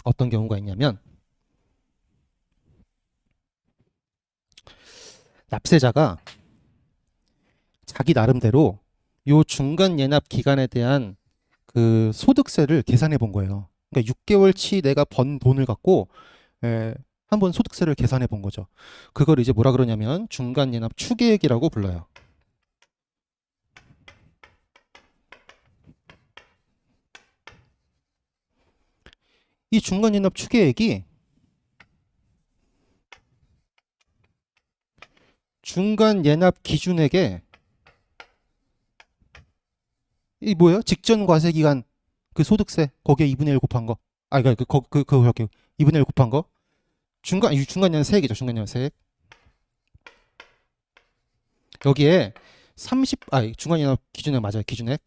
어떤 경우가 있냐면 납세자가 자기 나름대로 요 중간 연합 기간에 대한 그 소득세를 계산해 본 거예요. 그러니까 6개월치 내가 번 돈을 갖고 한번 소득세를 계산해 본 거죠. 그걸 이제 뭐라 그러냐면 중간 연합 추계액이라고 불러요. 이 중간 연합 추계액이 중간 연합 기준액에 이 뭐예요? 직전 과세 기간 그 소득세 거기에 2분의 1 곱한 거. 그거 2분의 1 곱한 거. 중간 연합 세액이죠. 중간 연합 세액. 여기에 중간 연합 기준액 맞아요. 기준액.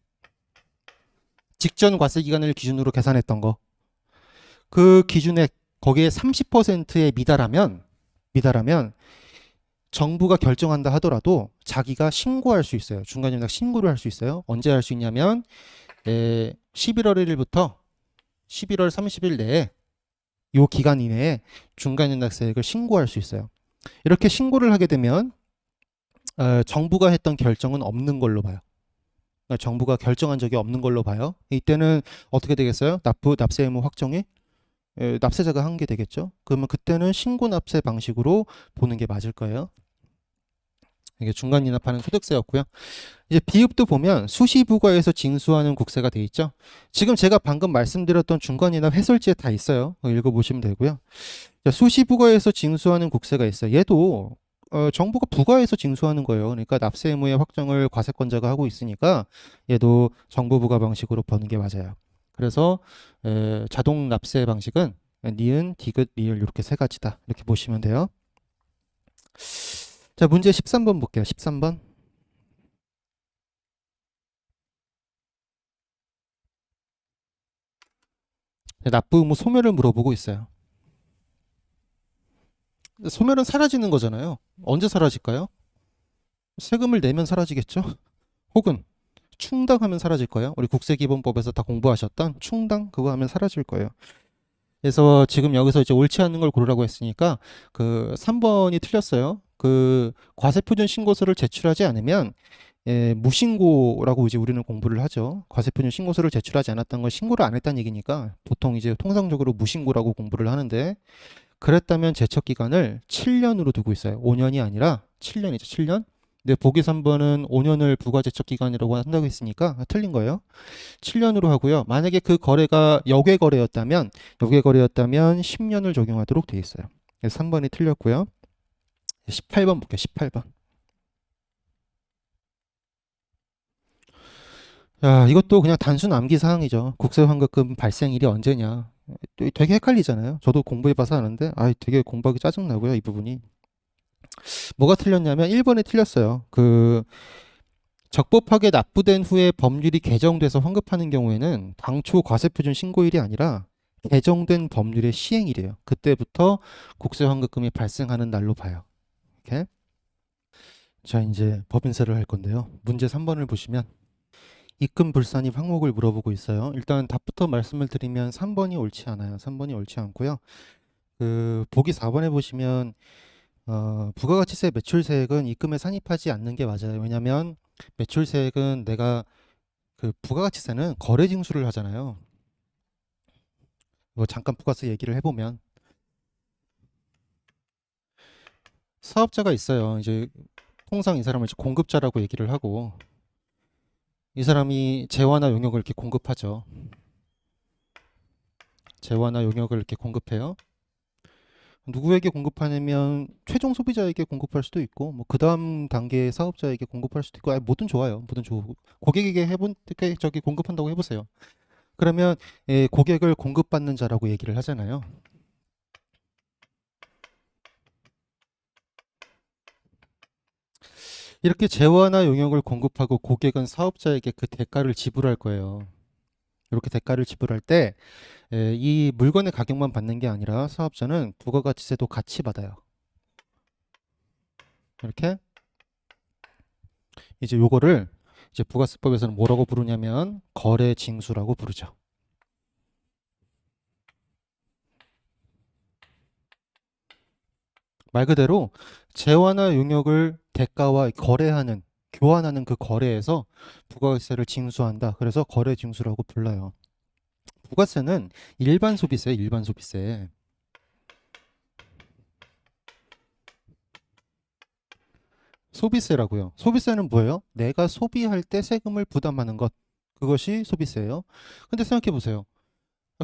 직전 과세 기간을 기준으로 계산했던 거. 그 기준액 거기에 30%에 미달하면 정부가 결정한다 하더라도 자기가 신고할 수 있어요. 중간연합 신고를 할 수 있어요. 언제 할 수 있냐면 11월 1일부터 11월 30일 내에 요 기간 이내에 중간연합세액을 신고할 수 있어요. 이렇게 신고를 하게 되면 정부가 했던 결정은 없는 걸로 봐요. 그러니까 정부가 결정한 적이 없는 걸로 봐요. 이때는 어떻게 되겠어요? 납세 의무 확정이 납세자가 한 게 되겠죠. 그러면 그때는 신고 납세 방식으로 보는 게 맞을 거예요. 이게 중간 연합하는 소득세였고요. 이제 비읍도 보면 수시부과에서 징수하는 국세가 돼 있죠. 지금 제가 방금 말씀드렸던 중간 연합 해설지에 다 있어요. 읽어보시면 되고요. 수시부과에서 징수하는 국세가 있어요. 얘도 정부가 부과해서 징수하는 거예요. 그러니까 납세 의무의 확정을 과세권자가 하고 있으니까 얘도 정부 부과 방식으로 보는 게 맞아요. 그래서 자동 납세 방식은 니은, 디귿, 리을 이렇게 세 가지다. 이렇게 보시면 돼요. 자, 문제 13번 볼게요. 13번. 납부 의무 소멸을 물어보고 있어요. 소멸은 사라지는 거잖아요. 언제 사라질까요? 세금을 내면 사라지겠죠? 혹은 충당하면 사라질 거예요. 우리 국세기본법에서 다 공부하셨던 충당 그거 하면 사라질 거예요. 그래서 지금 여기서 이제 옳지 않는 걸 고르라고 했으니까 그 3번이 틀렸어요. 그 과세표준 신고서를 제출하지 않으면 무신고라고 이제 우리는 공부를 하죠. 과세표준 신고서를 제출하지 않았던 건 신고를 안 했다는 얘기니까 보통 이제 통상적으로 무신고라고 공부를 하는데 그랬다면 제척 기간을 7년으로 두고 있어요. 5년이 아니라 7년이죠. 7년. 근데 보기 3번은 5년을 부과 제척 기간이라고 한다고 했으니까 틀린 거예요. 7년으로 하고요. 만약에 그 거래가 역외 거래였다면 10년을 적용하도록 돼 있어요. 그래서 3번이 틀렸고요. 18번 볼게요. 18번. 야, 이것도 그냥 단순 암기 사항이죠. 국세환급금 발생일이 언제냐. 또 되게 헷갈리잖아요. 저도 공부해봐서 아는데, 되게 공부하기 짜증나고요, 이 부분이. 뭐가 틀렸냐면 1번에 틀렸어요. 적법하게 납부된 후에 법률이 개정돼서 환급하는 경우에는 당초 과세표준 신고일이 아니라 개정된 법률의 시행일이에요. 그때부터 국세환급금이 발생하는 날로 봐요. 이렇게. 자, 이제 법인세를 할 건데요. 문제 3번을 보시면 입금 불산입 항목을 물어보고 있어요. 일단 답부터 말씀을 드리면 3번이 옳지 않아요. 3번이 옳지 않고요. 보기 4번에 보시면 부가가치세 매출세액은 입금에 산입하지 않는 게 맞아요. 왜냐하면 매출세액은 내가 부가가치세는 거래 징수를 하잖아요. 뭐 잠깐 부가세 얘기를 해보면 사업자가 있어요. 이제 통상 이 사람을 이제 공급자라고 얘기를 하고 이 사람이 재화나 용역을 이렇게 공급하죠. 재화나 용역을 이렇게 공급해요. 누구에게 공급하냐면 최종 소비자에게 공급할 수도 있고 뭐 그다음 단계의 사업자에게 공급할 수도 있고 뭐든 좋아요. 뭐든 좋고 고객에게 저기 공급한다고 해보세요. 그러면 고객을 공급받는 자라고 얘기를 하잖아요. 이렇게 재화나 용역을 공급하고 고객은 사업자에게 그 대가를 지불할 거예요. 이렇게 대가를 지불할 때 이 물건의 가격만 받는 게 아니라 사업자는 부가가치세도 같이 받아요. 이렇게 이제 요거를 이제 부가세법에서는 뭐라고 부르냐면 거래 징수라고 부르죠. 말 그대로 재화나 용역을 대가와 거래하는 교환하는 그 거래에서 부가세를 징수한다. 그래서 거래 징수라고 불러요. 부가세는 일반 소비세, 일반 소비세. 소비세라고요. 소비세는 뭐예요? 내가 소비할 때 세금을 부담하는 것. 그것이 소비세예요. 근데 생각해 보세요.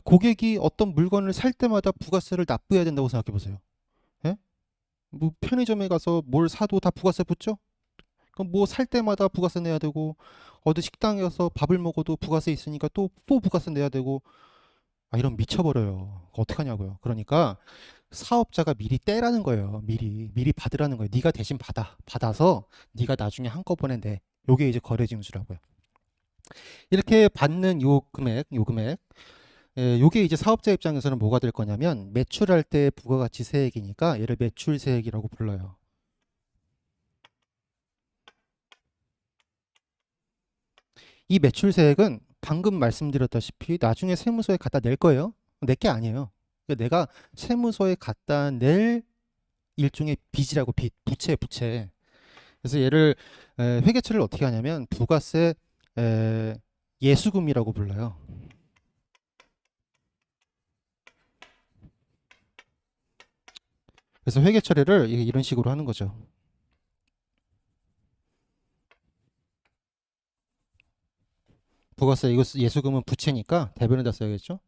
고객이 어떤 물건을 살 때마다 부가세를 납부해야 된다고 생각해 보세요. 예? 뭐 편의점에 가서 뭘 사도 다 부가세 붙죠? 그럼 뭐 살 때마다 부가세 내야 되고 어디 식당에 가서 밥을 먹어도 부가세 있으니까 또 부가세 내야 되고 이런 미쳐버려요. 어떡하냐고요. 그러니까 사업자가 미리 떼라는 거예요. 미리 받으라는 거예요. 네가 대신 받아서 네가 나중에 한꺼번에 내. 요게 이제 거래징수라고요. 이렇게 받는 요 금액 요게 이제 사업자 입장에서는 뭐가 될 거냐면 매출할 때 부가가치세액이니까 얘를 매출세액이라고 불러요. 이 매출세액은 방금 말씀드렸다시피 나중에 세무서에 갖다 낼 거예요. 내 게 아니에요. 그러니까 내가 세무서에 갖다 낼 일종의 빚이라고 부채. 그래서 얘를 회계처리를 어떻게 하냐면 부가세 예수금이라고 불러요. 그래서 회계 처리를 이런 식으로 하는 거죠. 부가세 이거 예수금은 부채니까 대변에다 써야겠죠.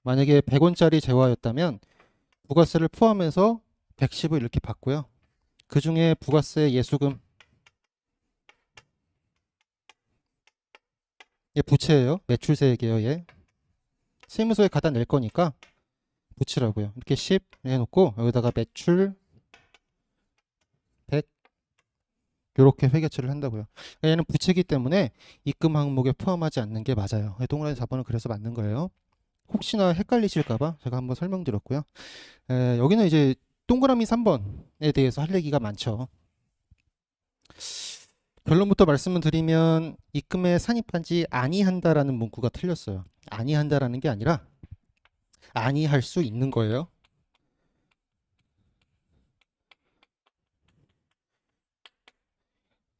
만약에 100원짜리 재화였다면 부가세를 포함해서 110을 이렇게 받고요. 그 중에 부가세 예수금 얘 부채예요. 매출세액이에요. 얘 세무서에 갖다 낼 거니까 부채라고요. 이렇게 10 해놓고 여기다가 매출 100 이렇게 회계처리를 한다고요. 얘는 부채이기 때문에 입금 항목에 포함하지 않는 게 맞아요. 동그라미 4번은 그래서 맞는 거예요. 혹시나 헷갈리실까봐 제가 한번 설명드렸고요. 여기는 이제 동그라미 3번에 대해서 할 얘기가 많죠. 결론부터 말씀을 드리면 입금에 산입하지 아니한다라는 문구가 틀렸어요. 아니한다라는 게 아니라 아니할 수 있는 거예요.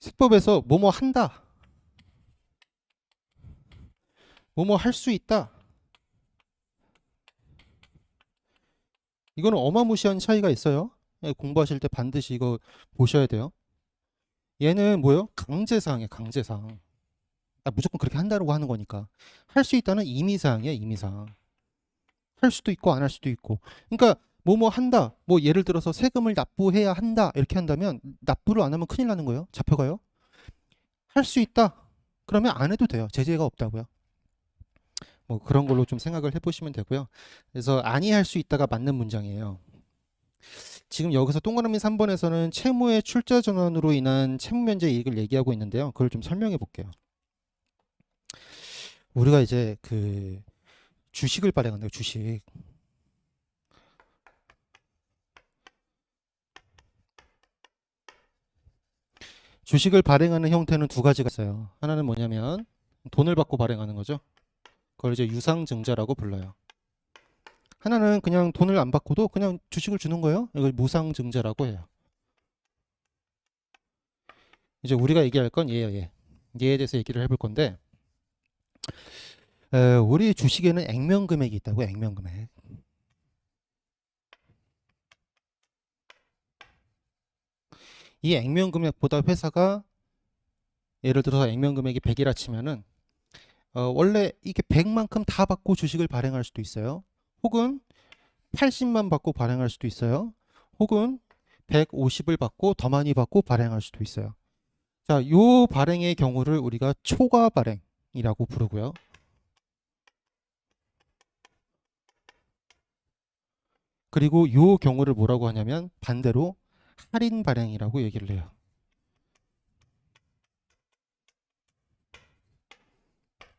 세법에서 뭐뭐 한다, 뭐뭐 할 수 있다. 이거는 어마무시한 차이가 있어요. 공부하실 때 반드시 이거 보셔야 돼요. 얘는 뭐예요? 강제사항이에요. 강제사항. 무조건 그렇게 한다고 하는 거니까. 할 수 있다는 임의사항이에요. 임의사항. 할 수도 있고 안 할 수도 있고. 그러니까 뭐뭐 한다. 뭐 예를 들어서 세금을 납부해야 한다. 이렇게 한다면 납부를 안 하면 큰일 나는 거예요. 잡혀가요. 할 수 있다. 그러면 안 해도 돼요. 제재가 없다고요. 뭐 그런 걸로 좀 생각을 해보시면 되고요. 그래서 아니할 수 있다가 맞는 문장이에요. 지금 여기서 동그라미 3번에서는 채무의 출자 전환으로 인한 채무 면제 이익을 얘기하고 있는데요. 그걸 좀 설명해 볼게요. 우리가 이제 그 주식을 발행한대요. 주식. 주식을 발행하는 형태는 두 가지가 있어요. 하나는 뭐냐면 돈을 받고 발행하는 거죠. 그걸 이제 유상증자라고 불러요. 하나는 그냥 돈을 안 받고도 그냥 주식을 주는 거예요. 이걸 무상증자라고 해요. 이제 우리가 얘기할 건 얘예요. 얘. 얘에 대해서 얘기를 해볼 건데 우리 주식에는 액면금액이 있다고. 액면금액. 이 액면금액보다 회사가 예를 들어서 액면금액이 100이라 치면은 원래 이게 100만큼 다 받고 주식을 발행할 수도 있어요. 혹은 80만 받고 발행할 수도 있어요. 혹은 150을 받고 더 많이 받고 발행할 수도 있어요. 자, 요 발행의 경우를 우리가 초과 발행이라고 부르고요. 그리고 요 경우를 뭐라고 하냐면 반대로 할인 발행이라고 얘기를 해요.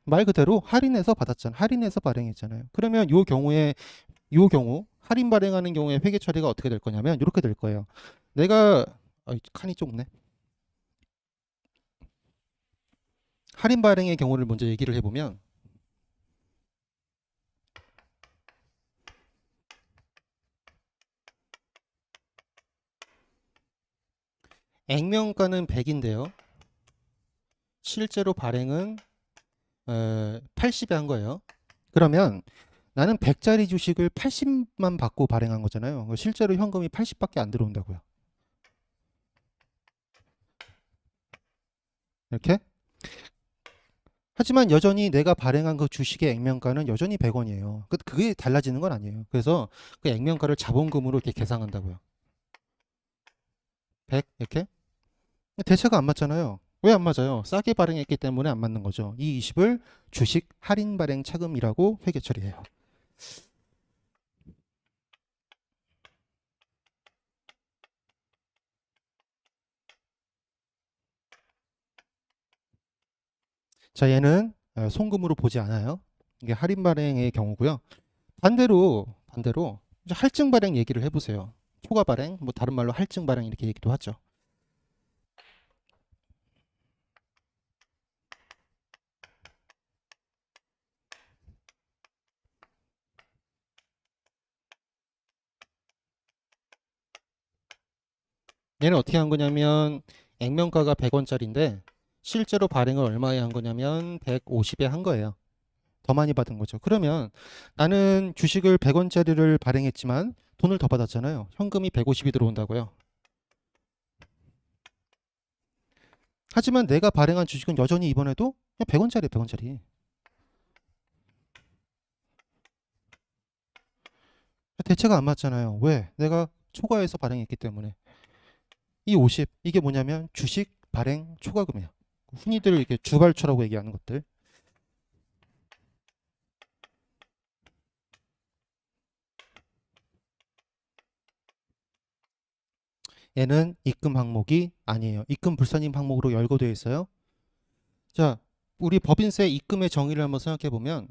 말 그대로 할인해서 받았잖아. 할인해서 발행했잖아요. 그러면 요 경우 할인 발행하는 경우에 회계 처리가 어떻게 될 거냐면 이렇게 될 거예요. 내가 칸이 좁네. 할인 발행의 경우를 먼저 얘기를 해보면 액면가는 100인데요. 실제로 발행은 80에 한 거예요. 그러면 나는 100짜리 주식을 80만 받고 발행한 거잖아요. 실제로 현금이 80밖에 안 들어온다고요. 이렇게. 하지만 여전히 내가 발행한 그 주식의 액면가는 여전히 100원이에요. 그게 달라지는 건 아니에요. 그래서 그 액면가를 자본금으로 이렇게 계산한다고요. 100 이렇게. 대체가 안 맞잖아요. 왜 안 맞아요? 싸게 발행했기 때문에 안 맞는 거죠. 이 20을 주식 할인 발행 차금이라고 회계 처리해요. 자, 얘는 송금으로 보지 않아요. 이게 할인 발행의 경우고요. 반대로 이제 할증 발행 얘기를 해보세요. 초과 발행, 뭐 다른 말로 할증 발행 이렇게 얘기도 하죠. 얘는 어떻게 한 거냐면 액면가가 100원짜리인데 실제로 발행을 얼마에 한 거냐면 150에 한 거예요. 더 많이 받은 거죠. 그러면 나는 주식을 100원짜리를 발행했지만 돈을 더 받았잖아요. 현금이 150이 들어온다고요. 하지만 내가 발행한 주식은 여전히 이번에도 그냥 100원짜리, 100원짜리. 대체가 안 맞잖아요. 왜? 내가 초과해서 발행했기 때문에. 이 50, 이게 뭐냐면 주식 발행 초과금이야. 흔히들 이렇게 주발초라고 얘기하는 것들. 얘는 입금 항목이 아니에요. 입금 불산임 항목으로 열거되어 있어요. 자, 우리 법인세 입금의 정의를 한번 생각해 보면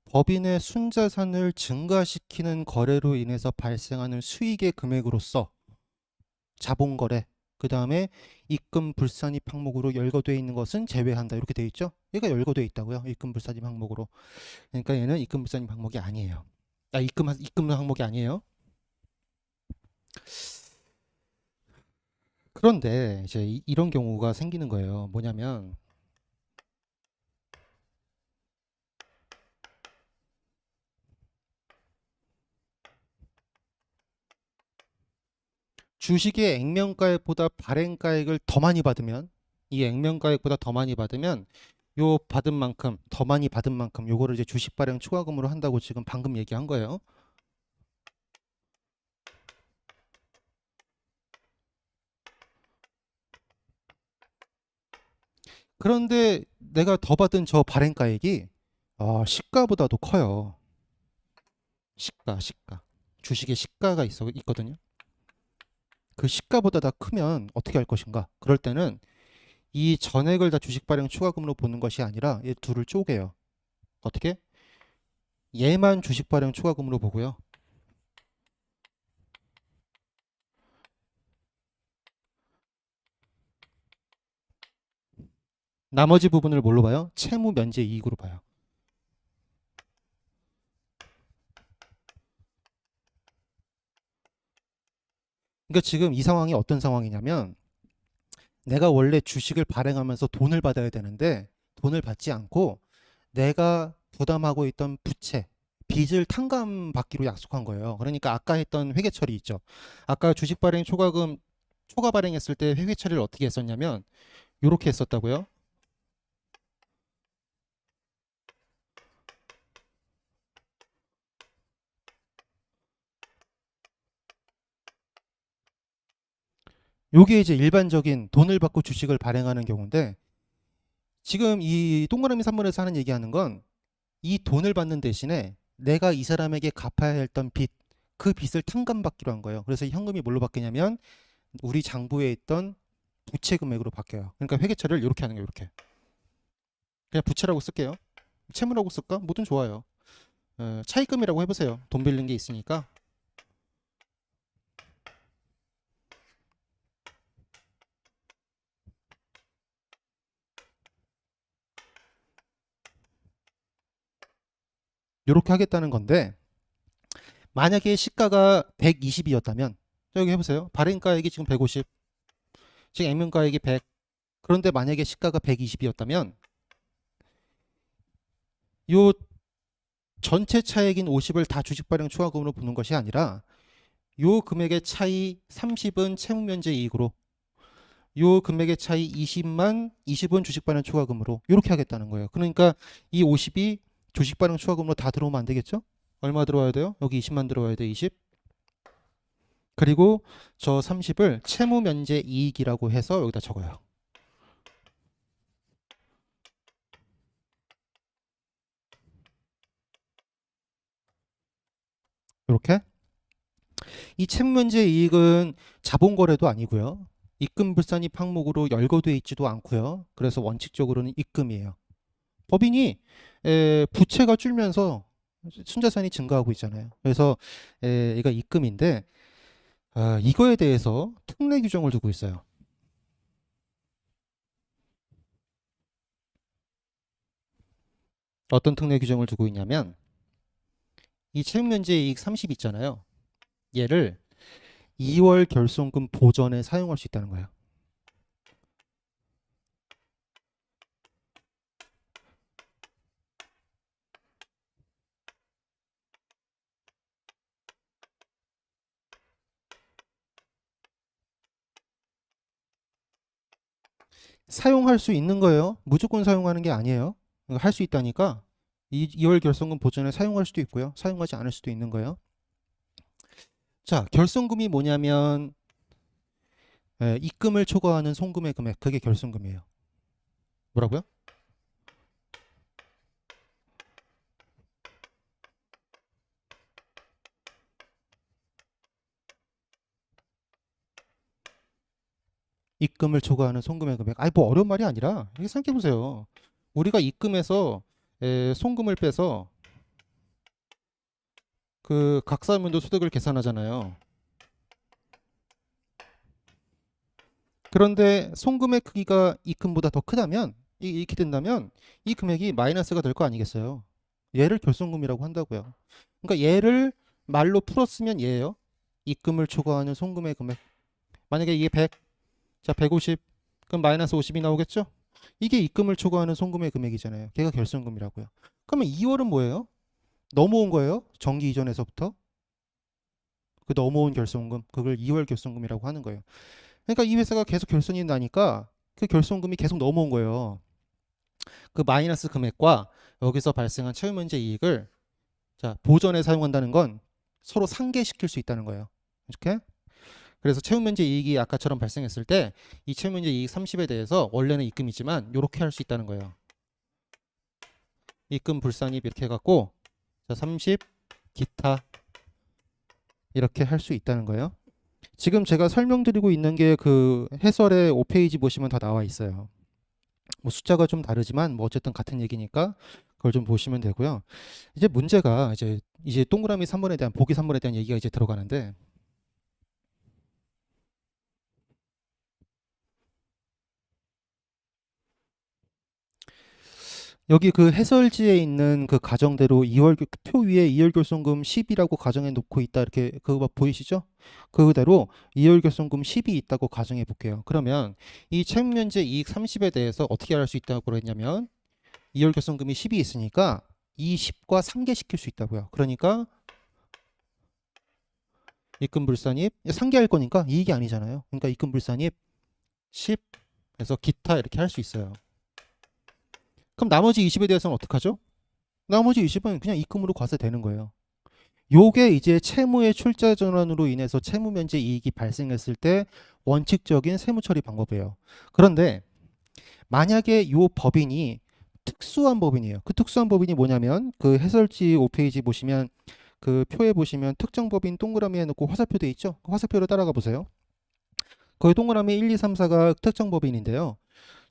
법인의 순자산을 증가시키는 거래로 인해서 발생하는 수익의 금액으로서 자본거래, 그 다음에 입금 불산입 항목으로 열거되어 있는 것은 제외한다. 이렇게 되어 있죠. 얘가 열거되어 있다고요. 입금 불산입 항목으로. 그러니까 얘는 입금 불산입 항목이 아니에요. 입금 항목이 아니에요. 그런데 이제 이런 경우가 생기는 거예요. 뭐냐면 주식의 액면가액보다 발행가액을 더 많이 받으면 이 액면가액보다 더 많이 받으면 요 받은 만큼 더 많이 받은 만큼 요거를 이제 주식 발행 추가금으로 한다고 지금 방금 얘기한 거예요. 그런데 내가 더 받은 저 발행가액이 시가보다도 커요. 시가. 주식의 시가가 있거든요. 그 시가보다 다 크면 어떻게 할 것인가? 그럴 때는 이 전액을 다 주식 발행 추가금으로 보는 것이 아니라 이 둘을 쪼개요. 어떻게? 얘만 주식 발행 추가금으로 보고요. 나머지 부분을 뭘로 봐요? 채무 면제 이익으로 봐요. 그러니까 지금 이 상황이 어떤 상황이냐면 내가 원래 주식을 발행하면서 돈을 받아야 되는데 돈을 받지 않고 내가 부담하고 있던 부채, 빚을 탕감받기로 약속한 거예요. 그러니까 아까 했던 회계 처리 있죠. 아까 주식 발행 초과금 초과 발행했을 때 회계 처리를 어떻게 했었냐면 이렇게 했었다고요. 요게 이제 일반적인 돈을 받고 주식을 발행하는 경우인데 지금 이 동그라미 3번에서 하는 얘기하는 건 이 돈을 받는 대신에 내가 이 사람에게 갚아야 했던 빚, 그 빚을 탕감받기로 한 거예요. 그래서 이 현금이 뭘로 바뀌냐면 우리 장부에 있던 부채 금액으로 바뀌어요. 그러니까 회계 처리를 이렇게 하는 거예요. 이렇게. 그냥 부채라고 쓸게요. 채무라고 쓸까? 뭐든 좋아요. 차입금이라고 해보세요. 돈 빌린 게 있으니까. 이렇게 하겠다는 건데 만약에 시가가 120이었다면 여기 해보세요. 발행가액이 지금 150, 지금 액면가액이 100. 그런데 만약에 시가가 120이었다면 요 전체 차액인 50을 다 주식 발행 추가금으로 보는 것이 아니라 요 금액의 차이 30은 채무 면제 이익으로 요 금액의 차이 20은 주식 발행 추가금으로 이렇게 하겠다는 거예요. 그러니까 이 50이 주식 발행 추가금으로 다 들어오면 안 되겠죠? 얼마 들어와야 돼요? 여기 20만 들어와야 돼. 20. 그리고 저 30을 채무 면제 이익이라고 해서 여기다 적어요. 이렇게. 이 채무 면제 이익은 자본 거래도 아니고요. 입금 불산입 항목으로 열거돼 있지도 않고요. 그래서 원칙적으로는 입금이에요. 법인이 부채가 줄면서 순자산이 증가하고 있잖아요. 그래서 얘가 입금인데 이거에 대해서 특례 규정을 두고 있어요. 어떤 특례 규정을 두고 있냐면 이 채무면제 이익 30 있잖아요. 얘를 2월 결손금 보전에 사용할 수 있다는 거예요. 사용할 수 있는 거예요. 무조건 사용하는 게 아니에요. 할 수 있다니까 2월 결손금 보전에 사용할 수도 있고요. 사용하지 않을 수도 있는 거예요. 자, 결손금이 뭐냐면 입금을 초과하는 송금의 금액, 그게 결손금이에요. 뭐라고요? 입금을 초과하는 송금의 금액. 아니 뭐 어려운 말이 아니라 이렇게 생각해 보세요. 우리가 입금해서 송금을 빼서 그 각사면도 소득을 계산하잖아요. 그런데 송금의 크기가 입금보다 더 크다면 이렇게 된다면 이 금액이 마이너스가 될 거 아니겠어요. 얘를 결손금이라고 한다고요. 그러니까 얘를 말로 풀었으면 얘예요. 입금을 초과하는 송금의 금액. 만약에 이게 100, 자 150, 그럼 마이너스 50이 나오겠죠? 이게 입금을 초과하는 송금의 금액이잖아요. 걔가 결손금이라고요. 그러면 2월은 뭐예요? 넘어온 거예요. 정기 이전에서부터. 그 넘어온 결손금, 그걸 2월 결손금이라고 하는 거예요. 그러니까 이 회사가 계속 결손이 나니까 그 결손금이 계속 넘어온 거예요. 그 마이너스 금액과 여기서 발생한 채무면제 이익을 자 보전에 사용한다는 건 서로 상계시킬 수 있다는 거예요. 이렇게. 그래서 채무면제 이익이 아까처럼 발생했을 때 이 채무면제 이익 30에 대해서 원래는 입금이지만 이렇게 할 수 있다는 거예요. 입금 불산입 이렇게 해갖고 30 기타 이렇게 할 수 있다는 거예요. 지금 제가 설명드리고 있는 게 그 해설의 5페이지 보시면 다 나와 있어요. 뭐 숫자가 좀 다르지만 뭐 어쨌든 같은 얘기니까 그걸 좀 보시면 되고요. 이제 문제가 이제 동그라미 3번에 대한 보기 3번에 대한 얘기가 이제 들어가는데, 여기 그 해설지에 있는 그 가정대로 표 위에 2월 결손금 10이라고 가정해 놓고 있다, 이렇게 그거 보이시죠? 그대로 2월 결손금 10이 있다고 가정해 볼게요. 그러면 이 채무면제 이익 30에 대해서 어떻게 할 수 있다고 그랬냐면 2월 결손금이 10이 있으니까 이 10과 상계시킬 수 있다고요. 그러니까 입금불산입 상계할 거니까 이익이 아니잖아요. 그러니까 입금불산입 10에서 기타 이렇게 할 수 있어요. 그럼 나머지 20에 대해서는 어떡하죠? 나머지 20은 그냥 입금으로 과세되는 거예요. 요게 이제 채무의 출자 전환으로 인해서 채무 면제 이익이 발생했을 때 원칙적인 세무 처리 방법이에요. 그런데 만약에 요 법인이 특수한 법인이에요. 그 특수한 법인이 뭐냐면 그 해설지 5페이지 보시면 그 표에 보시면 특정 법인 동그라미 해놓고 화살표 돼 있죠? 그 화살표로 따라가 보세요. 거기 동그라미 1, 2, 3, 4가 특정 법인인데요.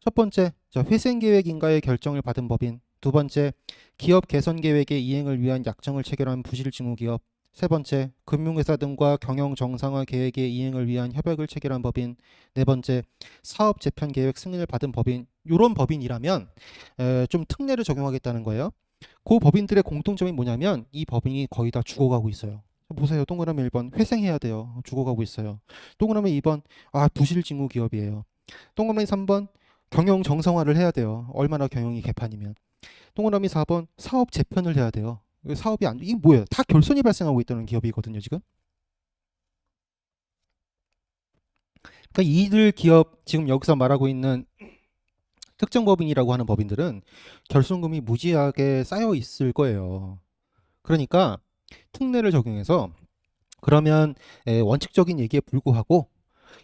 첫 번째, 회생계획 인가의 결정을 받은 법인. 두 번째, 기업 개선 계획의 이행을 위한 약정을 체결한 부실징후기업. 세 번째, 금융회사 등과 경영 정상화 계획의 이행을 위한 협약을 체결한 법인. 네 번째, 사업 재편 계획 승인을 받은 법인. 이런 법인이라면 좀 특례를 적용하겠다는 거예요. 그 법인들의 공통점이 뭐냐면 이 법인이 거의 다 죽어가고 있어요. 보세요. 동그라미 1번 회생해야 돼요. 죽어가고 있어요. 동그라미 2번 부실징후기업이에요. 동그라미 3번 경영 정상화를 해야 돼요. 얼마나 경영이 개판이면. 동그라미 4번 사업 재편을 해야 돼요. 사업이 이게 뭐예요? 다 결손이 발생하고 있다는 기업이거든요, 지금. 그러니까 이들 기업, 지금 여기서 말하고 있는 특정 법인이라고 하는 법인들은 결손금이 무지하게 쌓여 있을 거예요. 그러니까 특례를 적용해서 그러면 원칙적인 얘기에 불구하고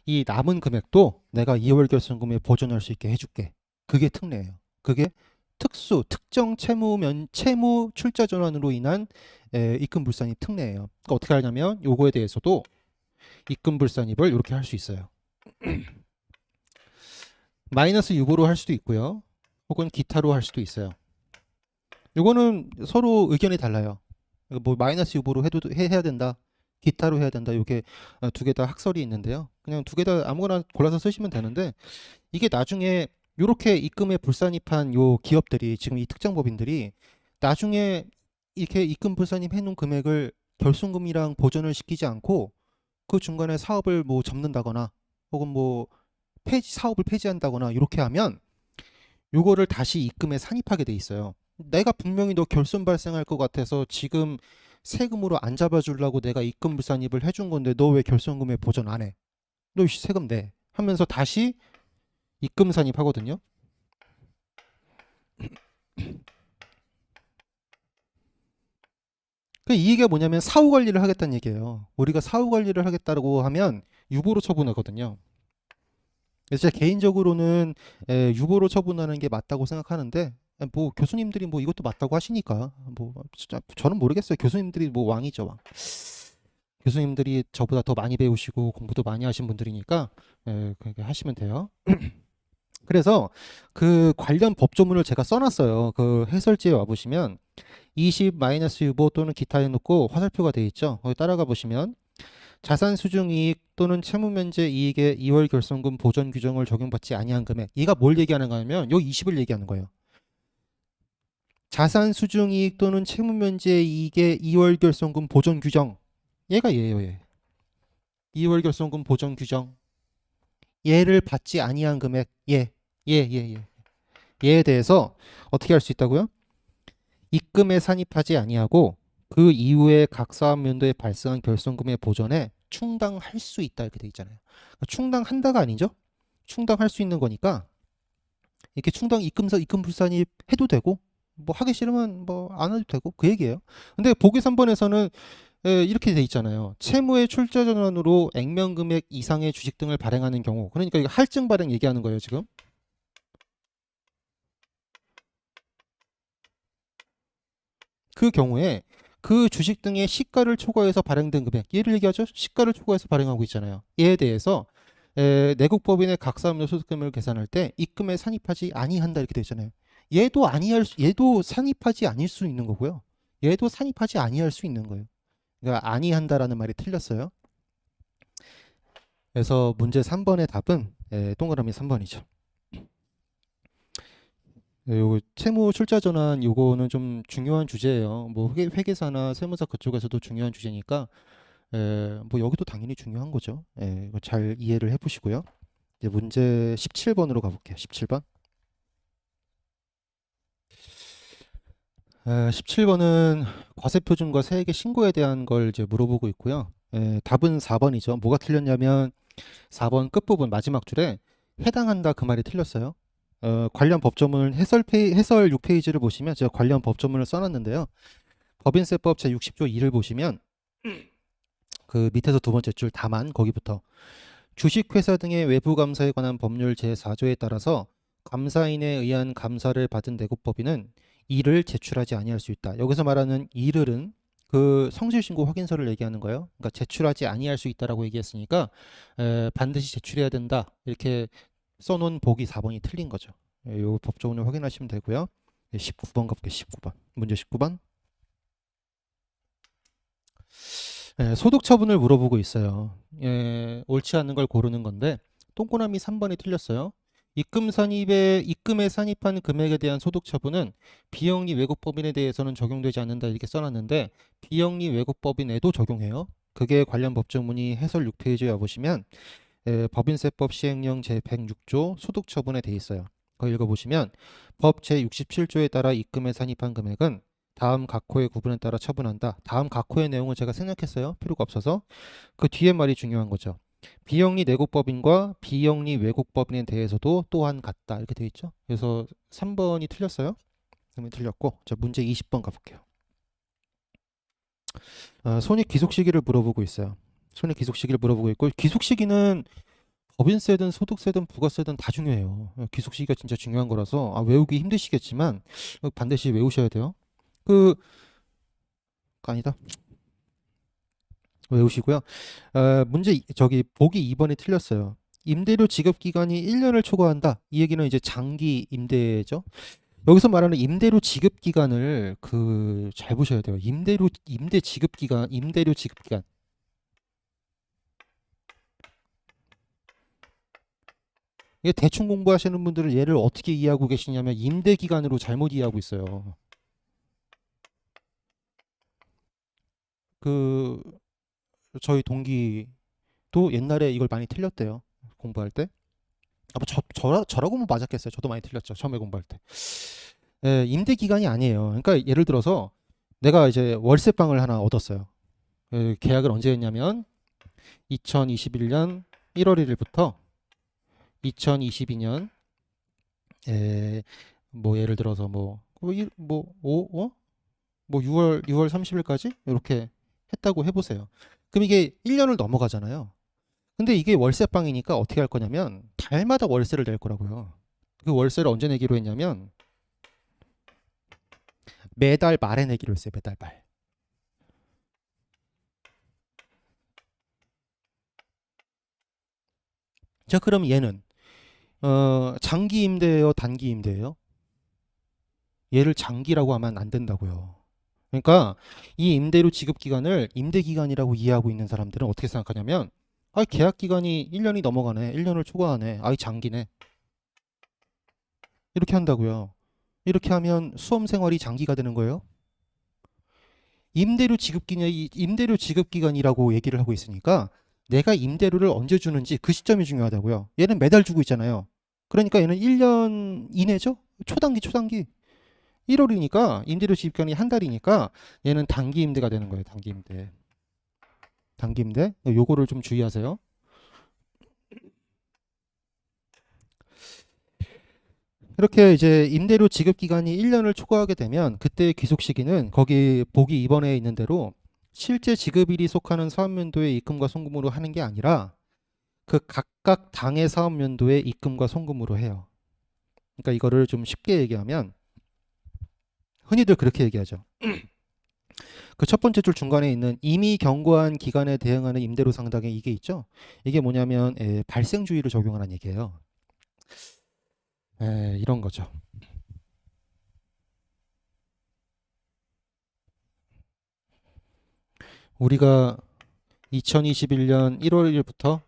이 남은 금액도 내가 2월 결손금에 보존할 수 있게 해줄게. 그게 특례예요. 그게 특정 채무 출자 전환으로 인한 입금불산입 특례예요. 그러니까 어떻게 하냐면 요거에 대해서도 입금불산입을 이렇게 할 수 있어요. 마이너스 유보로 할 수도 있고요. 혹은 기타로 할 수도 있어요. 요거는 서로 의견이 달라요. 뭐 마이너스 유보로 해야 된다. 기타로 해야 된다. 이게 두 개 다 학설이 있는데요. 그냥 두 개 다 아무거나 골라서 쓰시면 되는데 이게 나중에 이렇게 입금에 불산입한 요 기업들이 지금 이 특정 법인들이 나중에 이렇게 입금 불산입 해놓은 금액을 결손금이랑 보전을 시키지 않고 그 중간에 사업을 뭐 접는다거나 혹은 뭐 사업을 폐지한다거나 이렇게 하면 요거를 다시 입금에 산입하게 돼 있어요. 내가 분명히 너 결손 발생할 것 같아서 지금 세금으로 안 잡아주려고 내가 입금 불산입을 해준 건데 너 왜 결손금에 보전 안 해? 너 세금 내 하면서 다시 입금 산입하거든요. 이 얘기가 뭐냐면 사후 관리를 하겠다는 얘기예요. 우리가 사후 관리를 하겠다고 하면 유보로 처분하거든요. 그래서 제가 개인적으로는 유보로 처분하는 게 맞다고 생각하는데 뭐 교수님들이 뭐 이것도 맞다고 하시니까 뭐 진짜 저는 모르겠어요. 교수님들이 뭐 왕이죠, 왕. 교수님들이 저보다 더 많이 배우시고 공부도 많이 하신 분들이니까 그렇게 하시면 돼요. 그래서 그 관련 법조문을 제가 써놨어요. 그 해설지에 와보시면 20 마이너스 유보 또는 기타 해놓고 화살표가 되어 있죠. 거기 따라가 보시면 자산 수중 이익 또는 채무 면제 이익의 2월 결손금 보전 규정을 적용받지 아니한 금액. 얘가 뭘 얘기하는 거냐면 요 20을 얘기하는 거예요. 자산 수중 이익 또는 채무 면제 이익의 2월 결손금 보전 규정. 얘가 얘예요, 얘. 2월 결손금 보전 규정. 얘를 받지 아니한 금액. 얘에 대해서 어떻게 할 수 있다고요? 입금에 산입하지 아니하고 그 이후에 각 사업연도에 발생한 결손금의 보전에 충당할 수 있다 이렇게 돼 있잖아요. 그러니까 충당한다가 아니죠. 충당할 수 있는 거니까 이렇게 입금 불산입 해도 되고 뭐 하기 싫으면 뭐 안 해도 되고 그 얘기예요. 근데 보기 3번에서는 이렇게 돼 있잖아요. 채무의 출자 전환으로 액면 금액 이상의 주식 등을 발행하는 경우. 그러니까 이거 할증 발행 얘기하는 거예요, 지금. 그 경우에 그 주식 등의 시가를 초과해서 발행된 금액, 얘를 얘기하죠. 시가를 초과해서 발행하고 있잖아요. 얘에 대해서 내국법인의 각사음료 소득금을 계산할 때 입금에 산입하지 아니한다 이렇게 되어 있잖아요. 얘도 산입하지 아닐 수 있는 거고요. 얘도 산입하지 아니할 수 있는 거예요. 그러니까 아니한다라는 말이 틀렸어요. 그래서 문제 3번의 답은 동그라미 3번이죠. 요거 채무 출자 전환 요거는 좀 중요한 주제예요. 뭐 회계사나 세무사 그쪽에서도 중요한 주제니까 뭐 여기도 당연히 중요한 거죠. 이거 잘 이해를 해보시고요. 이제 문제 17번으로 가볼게요. 17번. 17번은 과세표준과 세액의 신고에 대한 걸 이제 물어보고 있고요. 답은 4번이죠. 뭐가 틀렸냐면 4번 끝부분 마지막 줄에 해당한다 그 말이 틀렸어요. 관련 법조문 해설 6페이지를 보시면 제가 관련 법조문을 써놨는데요. 법인세법 제60조 2를 보시면 그 밑에서 두 번째 줄 다만 거기부터 주식회사 등의 외부 감사에 관한 법률 제4조에 따라서 감사인에 의한 감사를 받은 내국법인은 이를 제출하지 아니할 수 있다. 여기서 말하는 이를은 그 성실신고 확인서를 얘기하는 거예요. 그러니까 제출하지 아니할 수 있다라고 얘기했으니까 반드시 제출해야 된다. 이렇게 써놓은 보기 4번이 틀린 거죠. 이 법조문을 확인하시면 되고요. 19번 가볼게요. 19번. 문제 19번. 소득 처분을 물어보고 있어요. 옳지 않는 걸 고르는 건데 동그라미 3번이 틀렸어요. 입금에 산입한 금액에 대한 소득 처분은 비영리 외국법인에 대해서는 적용되지 않는다 이렇게 써놨는데 비영리 외국법인에도 적용해요. 그게 관련 법조문이 해설 6페이지에 와보시면 법인세법 시행령 제106조 소득 처분에 돼 있어요. 그거 읽어보시면 법 제67조에 따라 입금에 산입한 금액은 다음 각호의 구분에 따라 처분한다. 다음 각호의 내용을 제가 생략했어요. 필요가 없어서. 그 뒤에 말이 중요한 거죠. 비영리 내국법인과 비영리 외국법인에 대해서도 또한 같다. 이렇게 돼 있죠. 그래서 3번이 틀렸어요. 3번이 틀렸고 자 문제 20번 가볼게요. 손익 귀속 시기를 물어보고 있어요. 손익 귀속 시기를 물어보고 있고 귀속 시기는 법인세든 소득세든 부가세든 다 중요해요. 귀속 시기가 진짜 중요한 거라서 외우기 힘드시겠지만 반드시 외우셔야 돼요. 아니다. 외우시고요. 문제 저기 보기 2번이 틀렸어요. 임대료 지급 기간이 1년을 초과한다. 이 얘기는 이제 장기 임대죠. 여기서 말하는 임대료 지급 기간을 잘 보셔야 돼요. 임대료 지급 기간. 이게 대충 공부하시는 분들은 얘를 어떻게 이해하고 계시냐면 임대 기간으로 잘못 이해하고 있어요. 저희 동기도 옛날에 이걸 많이 틀렸대요. 공부할 때. 저라고 뭐 맞았겠어요. 저도 많이 틀렸죠. 처음에 공부할 때. 임대 기간이 아니에요. 그러니까 예를 들어서 내가 이제 월세방을 하나 얻었어요. 계약을 언제 했냐면 2021년 1월 1일부터 2022년 뭐 예를 들어서 뭐 6월 30일까지 이렇게 했다고 해보세요. 그럼 이게 1년을 넘어가잖아요. 근데 이게 월세방이니까 어떻게 할 거냐면 달마다 월세를 낼 거라고요. 그 월세를 언제 내기로 했냐면 매달 말에 내기로 했어요. 매달 말. 자, 그럼 얘는 장기 임대예요, 단기 임대예요? 얘를 장기라고 하면 안 된다고요. 그러니까 이 임대료 지급 기간을 임대 기간이라고 이해하고 있는 사람들은 어떻게 생각하냐면 계약 기간이 1년이 넘어가네. 1년을 초과하네. 장기네. 이렇게 한다고요. 이렇게 하면 수험 생활이 장기가 되는 거예요. 임대료 지급 기간이라고 얘기를 하고 있으니까 내가 임대료를 언제 주는지 그 시점이 중요하다고요. 얘는 매달 주고 있잖아요. 그러니까 얘는 1년 이내죠? 초단기. 1월이니까 임대료 지급 기간이 한 달이니까 얘는 단기 임대가 되는 거예요. 단기 임대. 요거를 좀 주의하세요. 이렇게 이제 임대료 지급 기간이 1년을 초과하게 되면 그때 귀속 시기는 거기 보기 2번에 있는 대로 실제 지급일이 속하는 사업연도의 입금과 송금으로 하는 게 아니라 그 각각 당의 사업연도의 입금과 송금으로 해요. 그러니까 이거를 좀 쉽게 얘기하면 흔히들 그렇게 얘기하죠. 그 첫 번째 줄 중간에 있는 이미 경고한 기간에 대응하는 임대료 상당의 이게 있죠. 이게 뭐냐면 발생주의를 적용하는 얘기예요. 이런 거죠. 우리가 2021년 1월 1일부터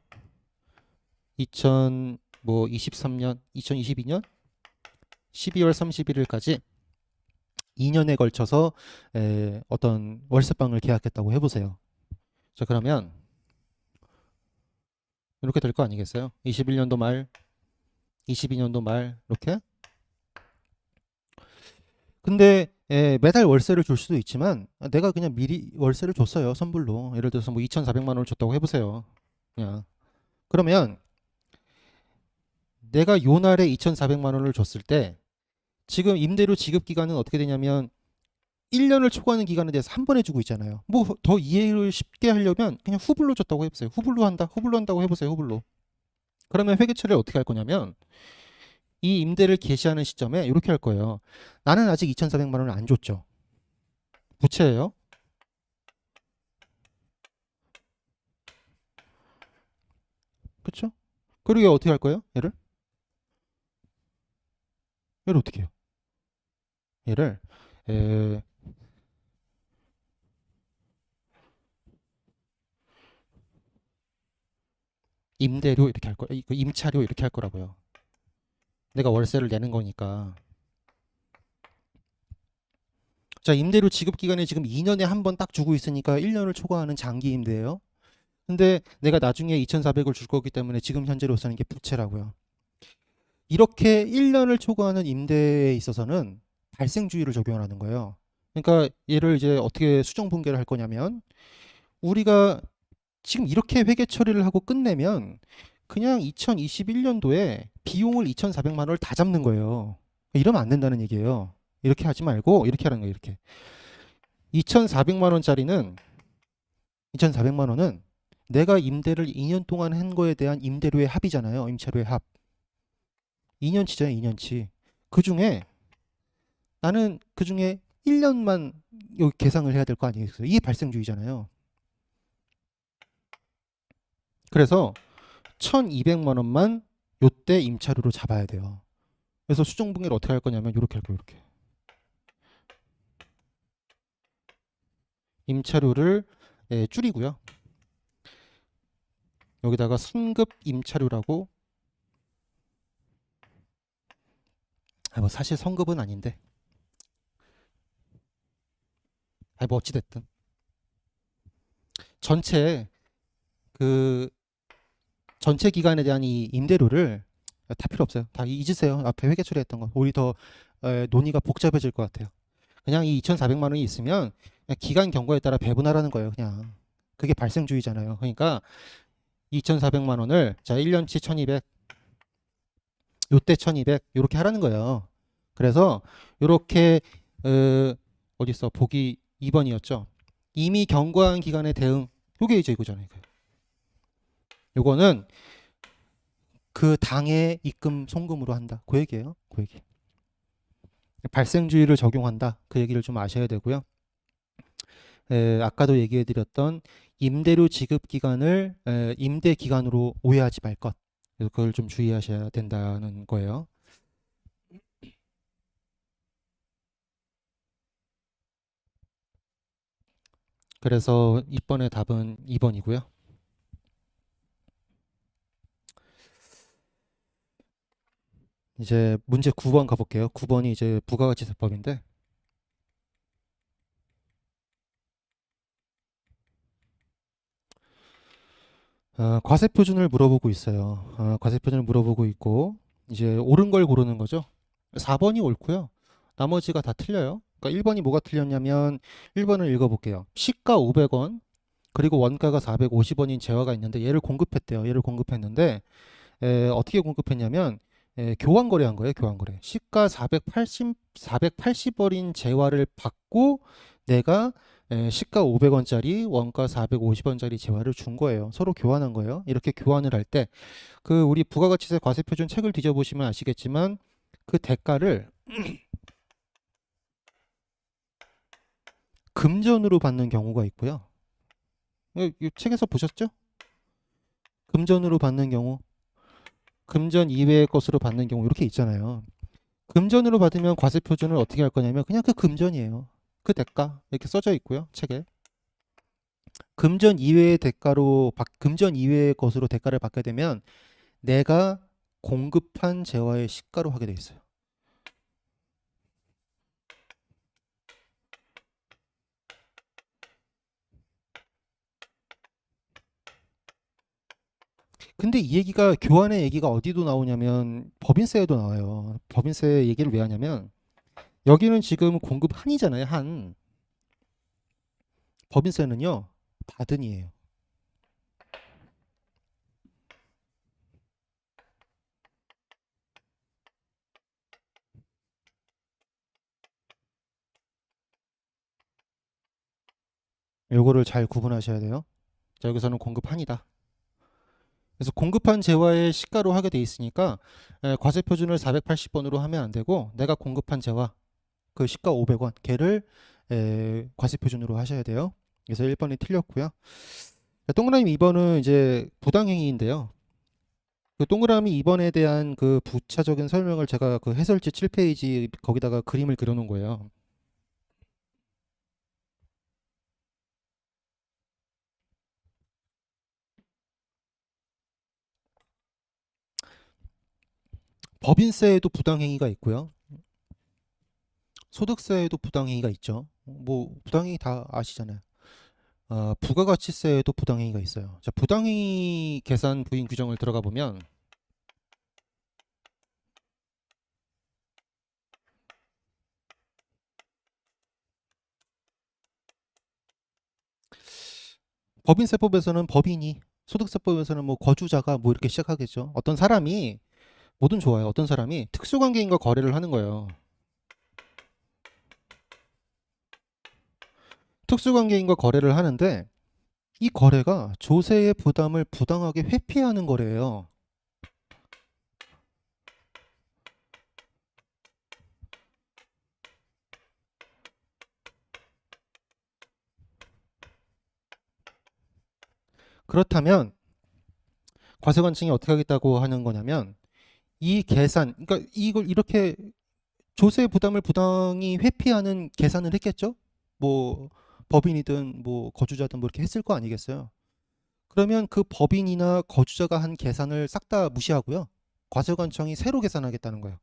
2023년, 2022년 12월 31일까지 2년에 걸쳐서 어떤 월세방을 계약했다고 해보세요. 자, 그러면 이렇게 될 거 아니겠어요? 21년도 말, 22년도 말 이렇게. 근데 매달 월세를 줄 수도 있지만 내가 그냥 미리 월세를 줬어요. 선불로. 예를 들어서 뭐 2,400만 원을 줬다고 해보세요. 그냥. 그러면 내가 요 날에 2,400만 원을 줬을 때 지금 임대료 지급 기간은 어떻게 되냐면 1년을 초과하는 기간에 대해서 한 번 해주고 있잖아요. 뭐 더 이해를 쉽게 하려면 그냥 후불로 줬다고 해보세요. 후불로 한다고 해보세요. 후불로. 그러면 회계 처리를 어떻게 할 거냐면 이 임대를 개시하는 시점에 이렇게 할 거예요. 나는 아직 2,400만 원을 안 줬죠. 부채예요. 그렇죠? 그리고 어떻게 할 거예요? 얘를 어떻게 해요? 얘를 에, 임대료 이렇게 할 거, 임차료 이렇게 할 거라고요. 내가 월세를 내는 거니까. 자, 임대료 지급 기간이 지금 2년에 한 번 딱 주고 있으니까 1년을 초과하는 장기 임대예요. 근데 내가 나중에 2,400을 줄 거기 때문에 지금 현재로서는 이게 부채라고요. 이렇게 1년을 초과하는 임대에 있어서는 발생주의를 적용하는 거예요. 그러니까 얘를 이제 어떻게 수정 분계를 할 거냐면 우리가 지금 이렇게 회계 처리를 하고 끝내면 그냥 2021년도에 비용을 2,400만 원을 다 잡는 거예요. 이러면 안 된다는 얘기예요. 이렇게 하지 말고 이렇게 하는 거예요. 이렇게 2,400만 원짜리는 2,400만 원은 내가 임대를 2년 동안 한 거에 대한 임대료의 합이잖아요. 임차료의 합. 2년치잖아요. 2년치. 그중에 나는 그중에 1년만 여기 계상을 해야 될 거 아니겠어요. 이게 발생주의잖아요. 그래서 1,200만 원만 요때 임차료로 잡아야 돼요. 그래서 수정분기를 어떻게 할 거냐면 이렇게 할 거예요. 이렇게. 임차료를 줄이고요. 여기다가 선급 임차료라고 뭐 사실 선급은 아닌데 뭐 어찌됐든 전체 그 전체 기간에 대한 이 임대료를 다 필요 없어요. 다 잊으세요. 앞에 회계 처리했던 거. 오히려 더 논의가 복잡해질 것 같아요. 그냥 이 2,400만 원이 있으면 그냥 기간 경과에 따라 배분하라는 거예요. 그냥 그게 발생주의잖아요. 그러니까 2,400만 원을 자 1년치 1,200 요때 1,200 이렇게 하라는 거예요. 그래서 이렇게 어디 있어? 보기 2번이었죠. 이미 경과한 기간의 대응. 요게 이제 이거잖아요. 요거는 그 당의 입금 송금으로 한다. 그 얘기예요. 그 얘기. 발생주의를 적용한다. 그 얘기를 좀 아셔야 되고요. 아까도 얘기해 드렸던 임대료 지급 기간을 임대 기간으로 오해하지 말 것. 그래서 그걸 좀 주의하셔야 된다는 거예요. 그래서 이번에 답은 2번이고요. 이제 문제 9번 가볼게요. 9번이 이제 부가가치세법인데 과세표준을 물어보고 있어요. 과세표준을 물어보고 있고 이제 옳은 걸 고르는 거죠. 4번이 옳고요. 나머지가 다 틀려요. 그러니까 1번이 뭐가 틀렸냐면 1번을 읽어볼게요. 시가 500원 그리고 원가가 450원인 재화가 있는데 얘를 공급했대요. 얘를 공급했는데 어떻게 공급했냐면 교환 거래한 거예요. 교환 거래. 시가 480원인 재화를 받고 내가 시가 500원짜리 원가 450원짜리 재화를 준 거예요. 서로 교환한 거예요. 이렇게 교환을 할 때 그 우리 부가가치세 과세표준 책을 뒤져보시면 아시겠지만 그 대가를 금전으로 받는 경우가 있고요. 이 책에서 보셨죠? 금전으로 받는 경우, 금전 이외의 것으로 받는 경우 이렇게 있잖아요. 금전으로 받으면 과세표준을 어떻게 할 거냐면 그냥 그 금전이에요. 그 대가 이렇게 써져 있고요. 책에. 금전 이외의 대가로 금전 이외의 것으로 대가를 받게 되면 내가 공급한 재화의 시가로 하게 돼 있어요. 근데 이 얘기가 교환의 얘기가 어디도 나오냐면 법인세에도 나와요. 법인세 얘기를 왜 하냐면 여기는 지금 공급 한이잖아요. 한. 법인세는요. 받은이에요. 요거를 잘 구분하셔야 돼요. 자, 여기서는 공급 한이다. 그래서 공급한 재화의 시가로 하게 돼 있으니까 과세 표준을 480원으로 하면 안 되고 내가 공급한 재화 그 시가 500원 걔를 과세 표준으로 하셔야 돼요. 그래서 1번이 틀렸고요. 동그라미 2번은 이제 부당행위인데요. 그 동그라미 2번에 대한 그 부차적인 설명을 제가 그 해설지 7페이지 거기다가 그림을 그려놓은 거예요. 법인세에도 부당행위가 있고요. 소득세에도 부당행위가 있죠. 뭐 부당행위 다 아시잖아요. 부가가치세에도 부당행위가 있어요. 자, 부당행위 계산 부인 규정을 들어가 보면 법인세법에서는 법인이, 소득세법에서는 뭐 거주자가 뭐 이렇게 시작하겠죠. 어떤 사람이 뭐든 좋아요. 어떤 사람이 특수관계인과 거래를 하는 거예요. 특수관계인과 거래를 하는데 이 거래가 조세의 부담을 부당하게 회피하는 거래예요. 그렇다면 과세관청이 어떻게 하겠다고 하는 거냐면 이 계산, 그러니까 이걸 이렇게 조세 부담을 부당히 회피하는 계산을 했겠죠? 뭐 법인이든 뭐 거주자든 뭐 이렇게 했을 거 아니겠어요? 그러면 그 법인이나 거주자가 한 계산을 싹 다 무시하고요. 과세관청이 새로 계산하겠다는 거예요.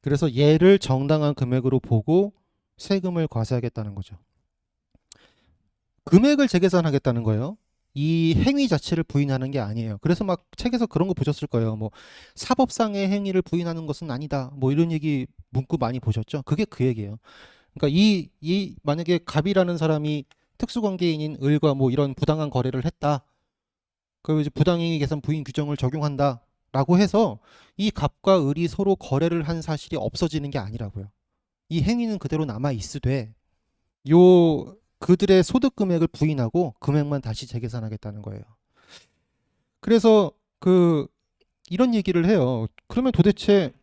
그래서 얘를 정당한 금액으로 보고 세금을 과세하겠다는 거죠. 금액을 재계산하겠다는 거예요. 이 행위 자체를 부인하는 게 아니에요. 그래서 막 책에서 그런 거 보셨을 거예요. 뭐 사법상의 행위를 부인하는 것은 아니다. 뭐 이런 얘기 문구 많이 보셨죠? 그게 그 얘기예요. 그러니까 이 만약에 갑이라는 사람이 특수관계인인 을과 뭐 이런 부당한 거래를 했다. 그 이제 부당행위 계산 부인 규정을 적용한다라고 해서 이 갑과 을이 서로 거래를 한 사실이 없어지는 게 아니라고요. 이 행위는 그대로 남아 있으되 요 그들의 소득 금액을 부인하고 금액만 다시 재계산하겠다는 거예요. 그래서 그 이런 얘기를 해요. 그러면 도대체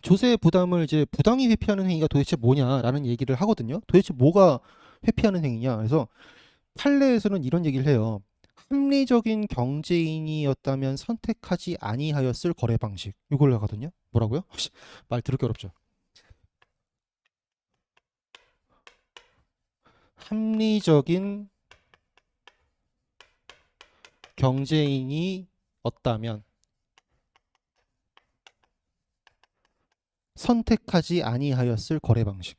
조세 부담을 이제 부당히 회피하는 행위가 도대체 뭐냐라는 얘기를 하거든요. 도대체 뭐가 회피하는 행위냐? 그래서 판례에서는 이런 얘기를 해요. 합리적인 경제인이었다면 선택하지 아니하였을 거래 방식. 이걸 하거든요. 뭐라고요? 말 들을게 어렵죠. 합리적인 경제인이었다면 선택하지 아니하였을 거래 방식.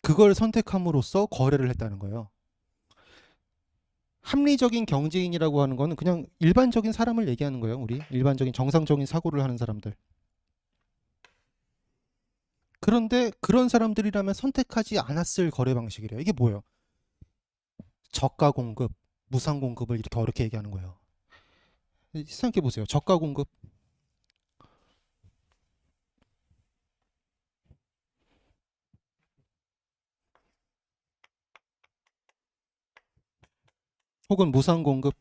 그걸 선택함으로써 거래를 했다는 거예요. 합리적인 경제인이라고 하는 거는 그냥 일반적인 사람을 얘기하는 거예요. 우리 일반적인 정상적인 사고를 하는 사람들. 그런데 그런 사람들이라면 선택하지 않았을 거래 방식이래요. 이게 뭐예요? 저가 공급, 무상 공급을 이렇게 어렵게 얘기하는 거예요. 생각해 보세요. 저가 공급. 혹은 무상 공급.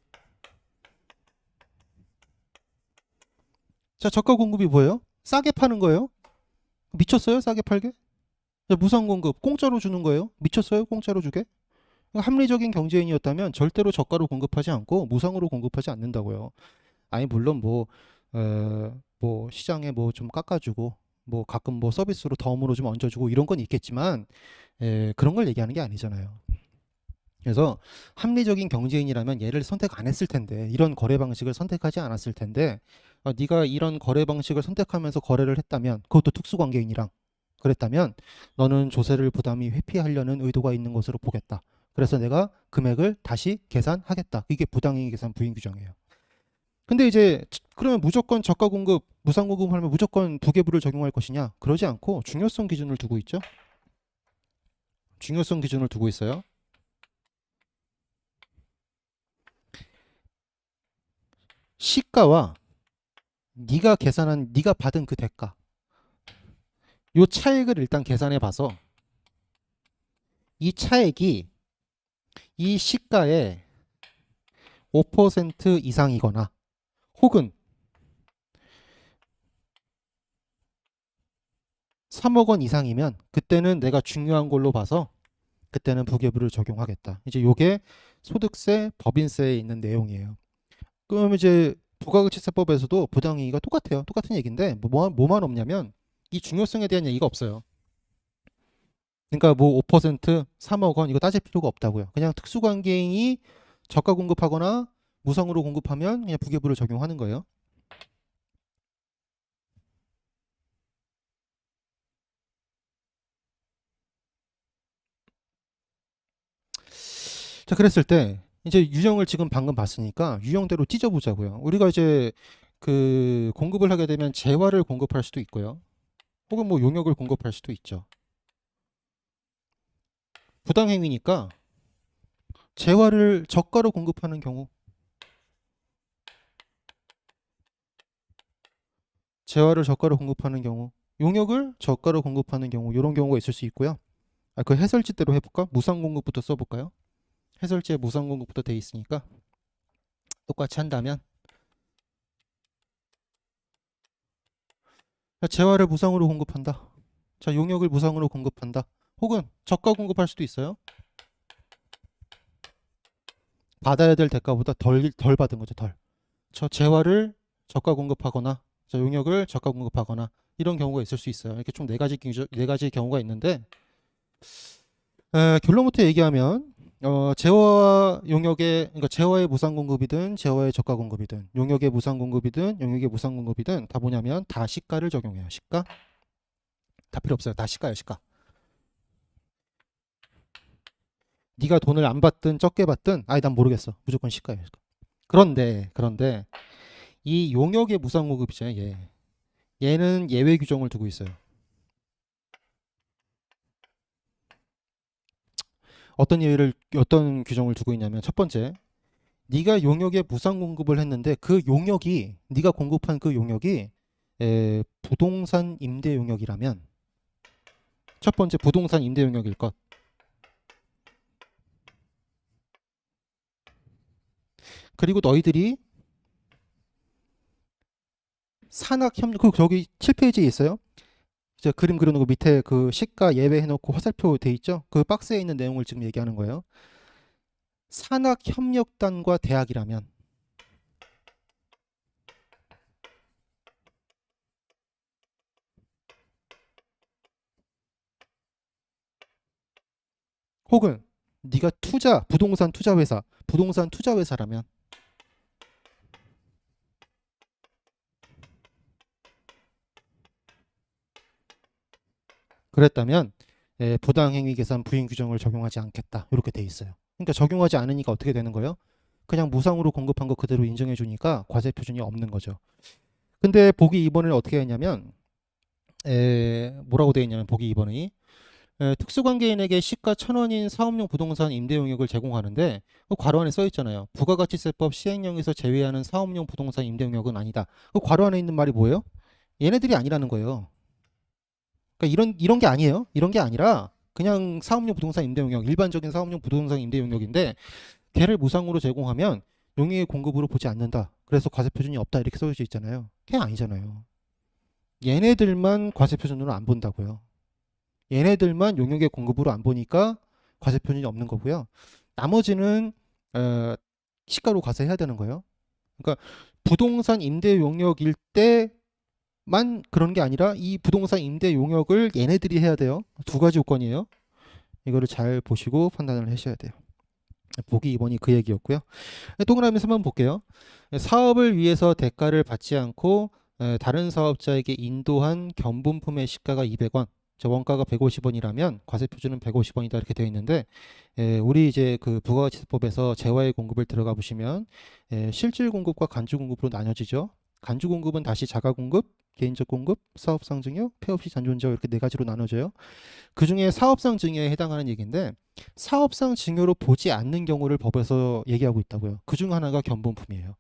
자, 저가 공급이 뭐예요? 싸게 파는 거예요. 미쳤어요? 싸게 팔게? 자, 무상 공급, 공짜로 주는 거예요. 미쳤어요? 공짜로 주게? 합리적인 경제인이었다면 절대로 저가로 공급하지 않고 무상으로 공급하지 않는다고요. 아니 물론 뭐 시장에 뭐 좀 깎아주고 뭐 가끔 뭐 서비스로 덤으로 좀 얹어주고 이런 건 있겠지만 그런 걸 얘기하는 게 아니잖아요. 그래서 합리적인 경제인이라면 얘를 선택 안 했을 텐데 이런 거래 방식을 선택하지 않았을 텐데 네가 이런 거래 방식을 선택하면서 거래를 했다면 그것도 특수관계인이랑 그랬다면 너는 조세를 부담이 회피하려는 의도가 있는 것으로 보겠다. 그래서 내가 금액을 다시 계산하겠다. 이게 부당이익 계산 부인 규정이에요. 근데 이제 그러면 무조건 저가 공급, 무상 공급하면 무조건 부계부를 적용할 것이냐? 그러지 않고 중요성 기준을 두고 있죠. 중요성 기준을 두고 있어요. 시가와 네가 받은 그 대가, 요 차액을 일단 계산해 봐서 이 차액이 이 시가의 5% 이상이거나 혹은 3억 원 이상이면 그때는 내가 중요한 걸로 봐서 그때는 부계부를 적용하겠다. 이제 요게 소득세, 법인세에 있는 내용이에요. 그럼 이제 부가가치세법에서도 부당이익이 똑같아요. 똑같은 얘기인데 뭐만 없냐면 이 중요성에 대한 얘기가 없어요. 그러니까 뭐 5%, 3억 원 이거 따질 필요가 없다고요. 그냥 특수관계인이 저가 공급하거나 무상으로 공급하면 그냥 부계부를 적용하는 거예요. 자, 그랬을 때 이제 유형을 지금 방금 봤으니까 유형대로 찢어보자고요. 우리가 이제 그 공급을 하게 되면 재화를 공급할 수도 있고요. 혹은 뭐 용역을 공급할 수도 있죠. 부당행위니까 재화를 저가로 공급하는 경우, 재화를 저가로 공급하는 경우, 용역을 저가로 공급하는 경우 이런 경우가 있을 수 있고요. 그 해설지대로 해볼까? 무상 공급부터 써볼까요? 해설지에 무상 공급부터 돼 있으니까 똑같이 한다면 재화를 무상으로 공급한다. 자, 용역을 무상으로 공급한다. 혹은 저가 공급할 수도 있어요. 받아야 될 대가보다 덜 받은 거죠, 덜. 저 재화를 저가 공급하거나, 저 용역을 저가 공급하거나 이런 경우가 있을 수 있어요. 이렇게 총 네 가지 경우가 있는데 결론부터 얘기하면 재화와 용역의 그러니까 재화의 무상 공급이든 재화의 저가 공급이든 용역의 무상 공급이든 용역의 무상 공급이든 다 뭐냐면 다 시가를 적용해요. 시가 다 필요 없어요. 다 시가예요, 시가. 네가 돈을 안 받든 적게 받든 아니 난 모르겠어. 무조건 시가예요. 시가. 그런데 이 용역의 무상 공급이죠. 얘는 예외 규정을 두고 있어요. 어떤 규정을 두고 있냐면 첫 번째, 네가 용역에 무상 공급을 했는데 그 용역이 네가 공급한 그 용역이 부동산 임대 용역이라면 첫 번째 부동산 임대 용역일 것. 그리고 너희들이 산학 협력 그 저기 7페이지에 있어요. 이제 그림 그려놓고 밑에 그 시가 예외해놓고 화살표 돼 있죠. 그 박스에 있는 내용을 지금 얘기하는 거예요. 산학협력단과 대학이라면 혹은 네가 부동산 투자 회사라면 그랬다면 부당행위 계산 부인 규정을 적용하지 않겠다. 이렇게 돼 있어요. 그러니까 적용하지 않으니까 어떻게 되는 거예요? 그냥 무상으로 공급한 거 그대로 인정해 주니까 과세 표준이 없는 거죠. 근데 보기 2번을 어떻게 했냐면 뭐라고 되어 있냐면 보기 2번이 특수관계인에게 시가 1,000원인 사업용 부동산 임대 용역을 제공하는데 그 괄호 안에 써 있잖아요. 부가가치세법 시행령에서 제외하는 사업용 부동산 임대 용역은 아니다. 그 괄호 안에 있는 말이 뭐예요? 얘네들이 아니라는 거예요. 그러니까 이런 게 아니에요. 이런 게 아니라 그냥 사업용 부동산 임대 용역, 일반적인 사업용 부동산 임대 용역인데 걔를 무상으로 제공하면 용역의 공급으로 보지 않는다. 그래서 과세 표준이 없다 이렇게 써져 있잖아요. 그게 아니잖아요. 얘네들만 과세 표준으로 안 본다고요. 얘네들만 용역의 공급으로 안 보니까 과세 표준이 없는 거고요. 나머지는 시가로 과세해야 되는 거예요. 그러니까 부동산 임대 용역일 때만 그런 게 아니라 이 부동산 임대 용역을 얘네들이 해야 돼요. 두 가지 요건이에요. 이거를 잘 보시고 판단을 하셔야 돼요. 보기 2번이 그 얘기였고요. 동그라미 3번 볼게요. 사업을 위해서 대가를 받지 않고 다른 사업자에게 인도한 견본품의 시가가 200원, 저 원가가 150원이라면 과세 표준은 150원이다 이렇게 되어 있는데 우리 이제 그 부가가치세법에서 재화의 공급을 들어가 보시면 실질 공급과 간주 공급으로 나뉘어지죠. 간주 공급은 다시 자가 공급, 개인적 공급, 사업상 증여, 폐업시 잔존적 이렇게 네 가지로 나눠져요. 그 중에 사업상 증여에 해당하는 얘기인데 사업상 증여로 보지 않는 경우를 법에서 얘기하고 있다고요. 그 중 하나가 견본품이에요.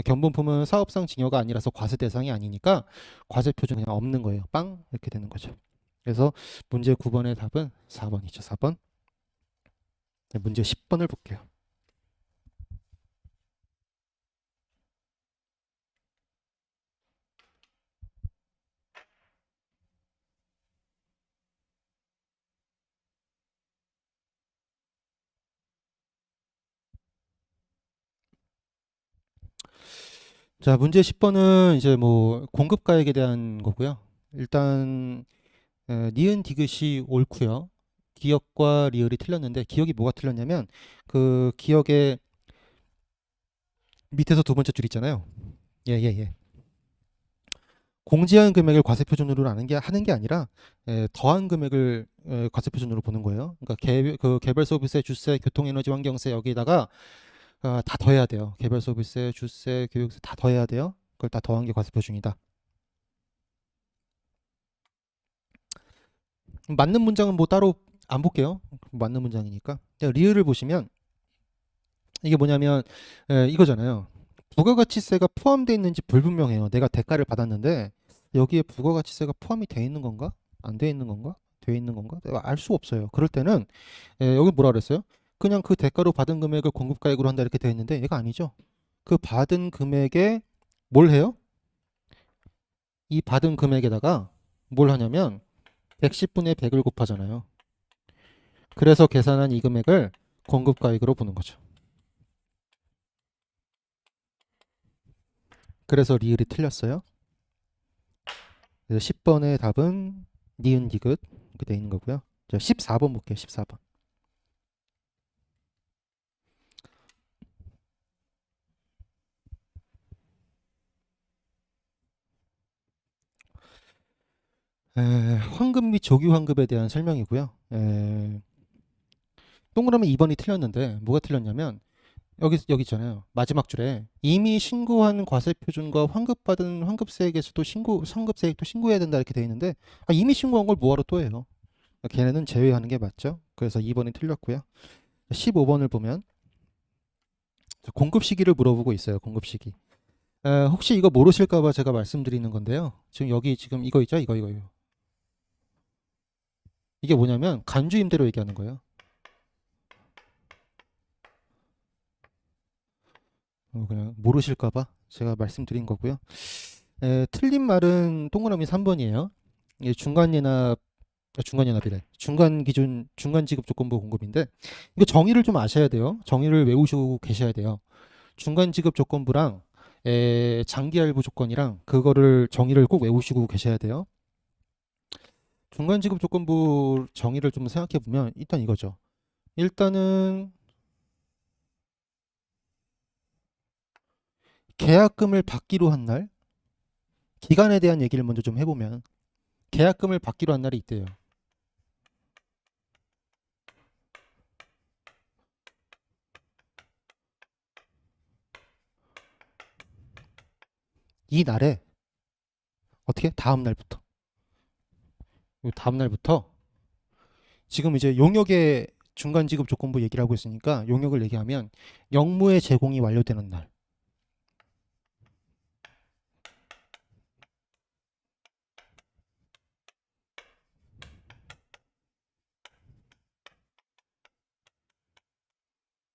견본품은 사업상 증여가 아니라서 과세 대상이 아니니까 과세 표준 그냥 없는 거예요. 빵 이렇게 되는 거죠. 그래서 문제 9번의 답은 4번이죠. 4번. 문제 10번을 볼게요. 자, 문제 10번은 이제 뭐 공급가액에 대한 거고요. 일단 니은 디귿이 옳고요. 기억과 리을이 틀렸는데 기억이 뭐가 틀렸냐면 그 기억의 밑에서 두 번째 줄 있잖아요. 예. 공제한 금액을 과세 표준으로 하는 게 아니라 더한 금액을 과세 표준으로 보는 거예요. 그러니까 그 개별 서비스세, 주세, 교통에너지, 환경세 여기다가 다 더해야 돼요. 개별 서비스세, 주세, 교육세 다 더해야 돼요. 그걸 다 더한 게 과세 표준이다. 맞는 문장은 뭐 따로 안 볼게요. 맞는 문장이니까. 리을을 보시면 이게 뭐냐면 이거잖아요. 부가가치세가 포함되어 있는지 불분명해요. 내가 대가를 받았는데 여기에 부가가치세가 포함이 되어 있는 건가? 안 되어 있는 건가? 되어 있는 건가? 내가 알 수 없어요. 그럴 때는 여기 뭐라 그랬어요? 그냥 그 대가로 받은 금액을 공급가액으로 한다 이렇게 되어 있는데 얘가 아니죠. 그 받은 금액에 뭘 해요? 이 받은 금액에다가 뭘 하냐면 110분의 100을 곱하잖아요. 그래서 계산한 이 금액을 공급가액으로 보는 거죠. 그래서 리을이 틀렸어요. 그래서 10번의 답은 니은 디귿 이렇게 되어 있는 거고요. 자, 14번 볼게요. 14번. 환급 및 조기 환급에 대한 설명이고요. 동그라미 2번이 틀렸는데 뭐가 틀렸냐면 여기 있잖아요. 마지막 줄에 이미 신고한 과세 표준과 환급받은 환급세액에서도 상급세액도 신고해야 된다 이렇게 되어 있는데 이미 신고한 걸 뭐하러 또 해요? 걔네는 제외하는 게 맞죠. 그래서 2번이 틀렸고요. 15번을 보면 공급 시기를 물어보고 있어요. 공급 시기. 혹시 이거 모르실까봐 제가 말씀드리는 건데요. 지금 여기 지금 이거 있죠? 이거. 이게 뭐냐면 간주 임대료 얘기하는 거예요. 그냥 모르실까봐 제가 말씀드린 거고요. 틀린 말은 동그라미 3번이에요. 이게 중간연합이래. 중간지급조건부 공급인데 이거 정의를 좀 아셔야 돼요. 정의를 외우시고 계셔야 돼요. 중간지급조건부랑 장기할부 조건이랑 그거를 정의를 꼭 외우시고 계셔야 돼요. 중간지급조건부 정의를 좀 생각해 보면 일단 이거죠. 일단은 계약금을 받기로 한 날, 기간에 대한 얘기를 먼저 좀 해보면 계약금을 받기로 한 날이 있대요. 이 날에 어떻게? 다음 날부터. 요 다음 날부터 지금 이제 용역의 중간 지급 조건부 얘기를 하고 있으니까 용역을 얘기하면 영무의 제공이 완료되는 날.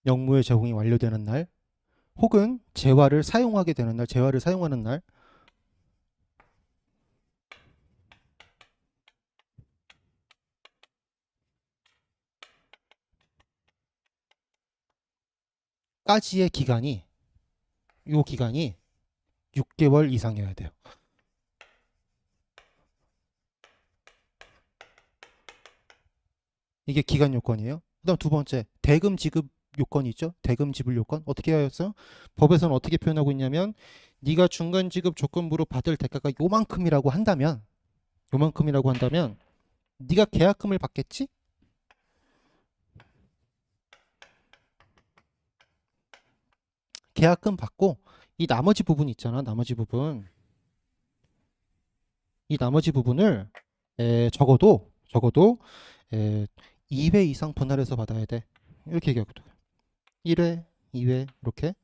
영무의 제공이 완료되는 날 혹은 재화를 사용하게 되는 날, 재화를 사용하는 날 까지의 기간이 요 기간이 6개월 이상이어야 돼요. 이게 기간 요건이에요. 그다음 두 번째, 대금 지급 요건이 있죠. 대금 지불 요건 어떻게 하였어요? 법에서는 어떻게 표현하고 있냐면 네가 중간 지급 조건부로 받을 대가가 요만큼이라고 한다면 네가 계약금을 받겠지? 계약금 받고 이 나머지 부분 있잖아. 이 나머지 부분을 적어도 2회 이상 분할해서 받아야 돼. 이렇게 얘기하거든. 1회, 2회 이렇게.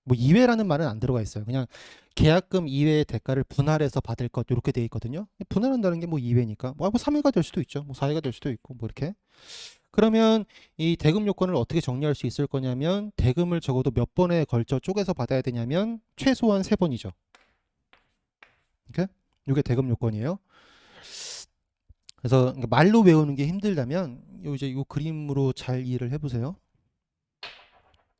뭐 2회라는 말은 안 들어가 있어요. 그냥 계약금 2회의 대가를 분할해서 받을 것 이렇게 돼 있거든요. 분할한다는 게 뭐 2회니까 뭐 3회가 될 수도 있죠. 뭐 4회가 될 수도 있고 뭐 이렇게. 그러면 이 대금 요건을 어떻게 정리할 수 있을 거냐면 대금을 적어도 몇 번에 걸쳐 쪼개서 받아야 되냐면 최소한 3번이죠. 이렇게? 이게 대금 요건이에요. 그래서 말로 외우는 게 힘들다면 이제 요 그림으로 잘 이해를 해보세요.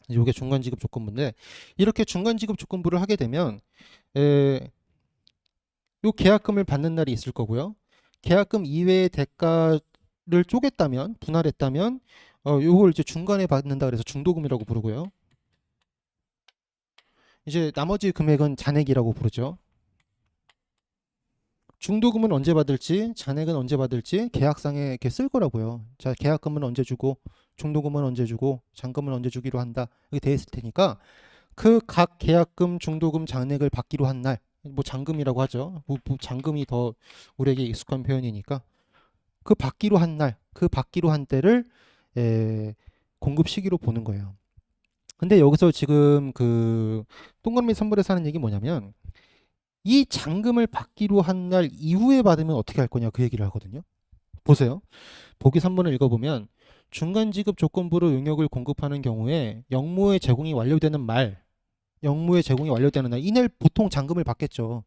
이게 중간 지급 조건부인데 이렇게 중간 지급 조건부를 하게 되면 요 계약금을 받는 날이 있을 거고요. 계약금 이외의 대가를 쪼갰다면 분할했다면 요걸 이제 중간에 받는다 그래서 중도금이라고 부르고요. 이제 나머지 금액은 잔액이라고 부르죠. 중도금은 언제 받을지, 잔액은 언제 받을지 계약상에 이렇게 쓸 거라고요. 자, 계약금은 언제 주고, 중도금은 언제 주고, 잔금은 언제 주기로 한다. 이렇게 돼 있을 테니까 그 각 계약금, 중도금, 잔액을 받기로 한 날, 뭐 잔금이라고 하죠. 뭐 잔금이 더 우리에게 익숙한 표현이니까 그 받기로 한 날, 그 받기로 한 때를 공급 시기로 보는 거예요. 근데 여기서 지금 그 동그라미 선물에서 하는 얘기 뭐냐면 이 잔금을 받기로 한 날 이후에 받으면 어떻게 할 거냐 그 얘기를 하거든요. 보세요. 보기 3번을 읽어보면 중간 지급 조건부로 용역을 공급하는 경우에 영무의 제공이 완료되는 날 이날 보통 잔금을 받겠죠.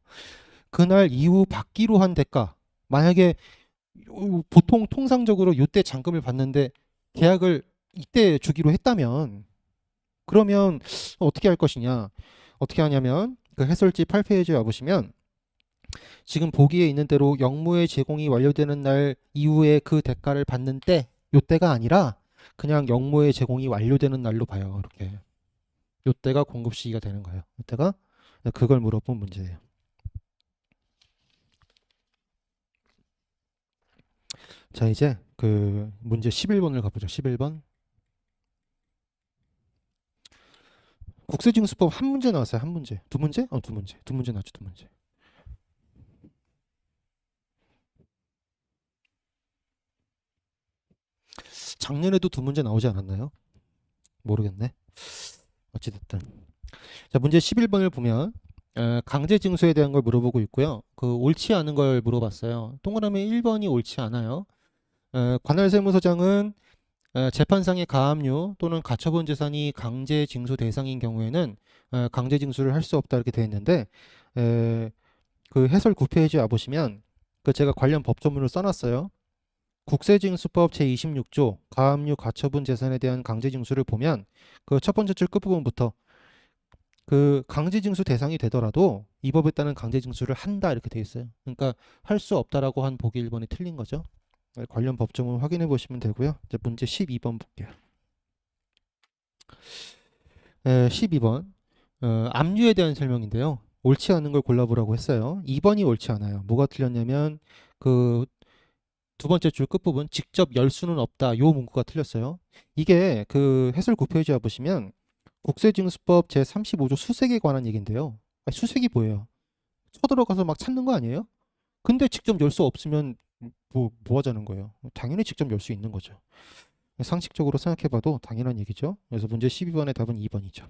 그날 이후 받기로 한 대가 만약에 보통 통상적으로 이때 잔금을 받는데 계약을 이때 주기로 했다면 그러면 어떻게 할 것이냐 어떻게 하냐면 그 해설지 8페이지에 와보시면 지금 보기에 있는 대로 영무의 제공이 완료되는 날 이후에 그 대가를 받는 때 요때가 아니라 그냥 영무의 제공이 완료되는 날로 봐요. 이렇게 요때가 공급 시기가 되는 거예요. 요때가 그걸 물어본 문제예요. 자 이제 그 문제 11번을 가보죠. 11번 국세징수법 한 문제 나왔어요. 한 문제. 두 문제? 두 문제. 두 문제 나왔죠. 두 문제. 작년에도 두 문제 나오지 않았나요? 모르겠네. 어찌됐든. 자, 문제 11번을 보면 강제징수에 대한 걸 물어보고 있고요. 그 옳지 않은 걸 물어봤어요. 동그라미 1번이 옳지 않아요. 관할세무서장은 재판상의 가압류 또는 가처분 재산이 강제징수 대상인 경우에는 강제징수를 할 수 없다 이렇게 되어 있는데 그 해설 9페이지에 와보시면 그 제가 관련 법조문을 써놨어요. 국세징수법 제26조 가압류 가처분 재산에 대한 강제징수를 보면 그 첫 번째 줄 끝부분부터 그 강제징수 대상이 되더라도 이 법에 따른 강제징수를 한다 이렇게 돼 있어요. 그러니까 할 수 없다라고 한 보기 1번이 틀린 거죠. 관련 법조문 확인해 보시면 되고요. 이제 문제 12번 볼게요. 12번 압류에 대한 설명인데요. 옳지 않은 걸 골라보라고 했어요. 2번이 옳지 않아요. 뭐가 틀렸냐면 그 두 번째 줄 끝부분 직접 열 수는 없다. 요 문구가 틀렸어요. 이게 그 해설 9페이지에 보시면 국세징수법 제35조 수색에 관한 얘기인데요. 아니, 수색이 뭐예요? 쳐들어가서 막 찾는 거 아니에요? 근데 직접 열 수 없으면 뭐 하자는 거예요? 당연히 직접 열 수 있는 거죠. 상식적으로 생각해봐도 당연한 얘기죠. 그래서 문제 12번의 답은 2번이죠.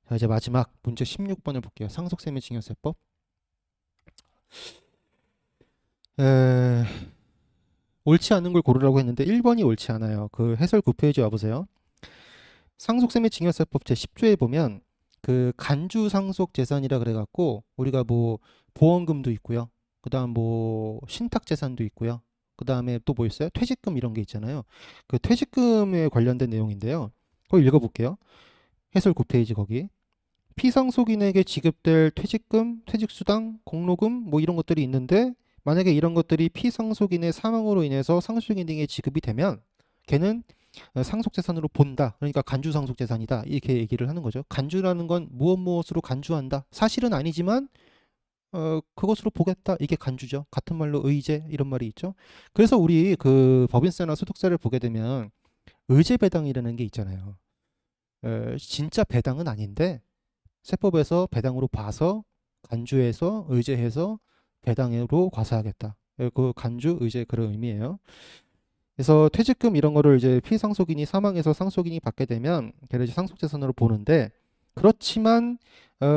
자, 이제 마지막 문제 16번을 볼게요. 상속세면 증여세법. 옳지 않은 걸 고르라고 했는데 1번이 옳지 않아요. 그 해설 9페이지 와보세요. 상속세 및 증여세법 제10조에 보면 그 간주 상속 재산이라 그래갖고 우리가 뭐 보험금도 있고요. 그다음 뭐 신탁 재산도 있고요. 그다음에 또 뭐 있어요? 퇴직금 이런 게 있잖아요. 그 퇴직금에 관련된 내용인데요. 그거 읽어볼게요. 해설 9페이지 거기. 피상속인에게 지급될 퇴직금, 퇴직수당, 공로금 뭐 이런 것들이 있는데 만약에 이런 것들이 피상속인의 사망으로 인해서 상속인에게 지급이 되면 걔는 상속재산으로 본다. 그러니까 간주상속재산이다. 이렇게 얘기를 하는 거죠. 간주라는 건 무엇으로 간주한다. 사실은 아니지만 그것으로 보겠다. 이게 간주죠. 같은 말로 의제 이런 말이 있죠. 그래서 우리 그 법인세나 소득세를 보게 되면 의제 배당이라는 게 있잖아요. 진짜 배당은 아닌데 세법에서 배당으로 봐서 간주해서 의제해서 배당으로 과세하겠다. 그 간주 의제 그런 의미예요. 그래서 퇴직금 이런 거를 이제 피상속인이 사망해서 상속인이 받게 되면 걔를 이제 상속재산으로 보는데 그렇지만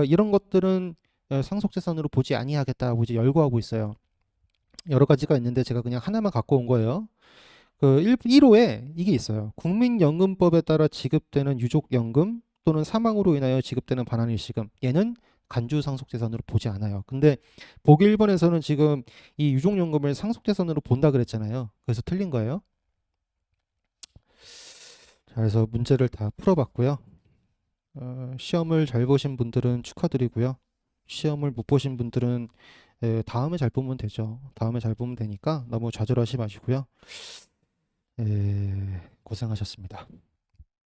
이런 것들은 상속재산으로 보지 아니하겠다고 이제 열거하고 있어요. 여러 가지가 있는데 제가 그냥 하나만 갖고 온 거예요. 그 1호에 이게 있어요. 국민연금법에 따라 지급되는 유족연금 또는 사망으로 인하여 지급되는 반환일시금 얘는 간주상속재산으로 보지 않아요. 근데 보기 1번에서는 지금 이 유족연금을 상속재산으로 본다 그랬잖아요. 그래서 틀린 거예요. 자, 그래서 문제를 다 풀어봤고요. 시험을 잘 보신 분들은 축하드리고요. 시험을 못 보신 분들은 다음에 잘 보면 되죠. 다음에 잘 보면 되니까 너무 좌절하지 마시고요. 고생하셨습니다.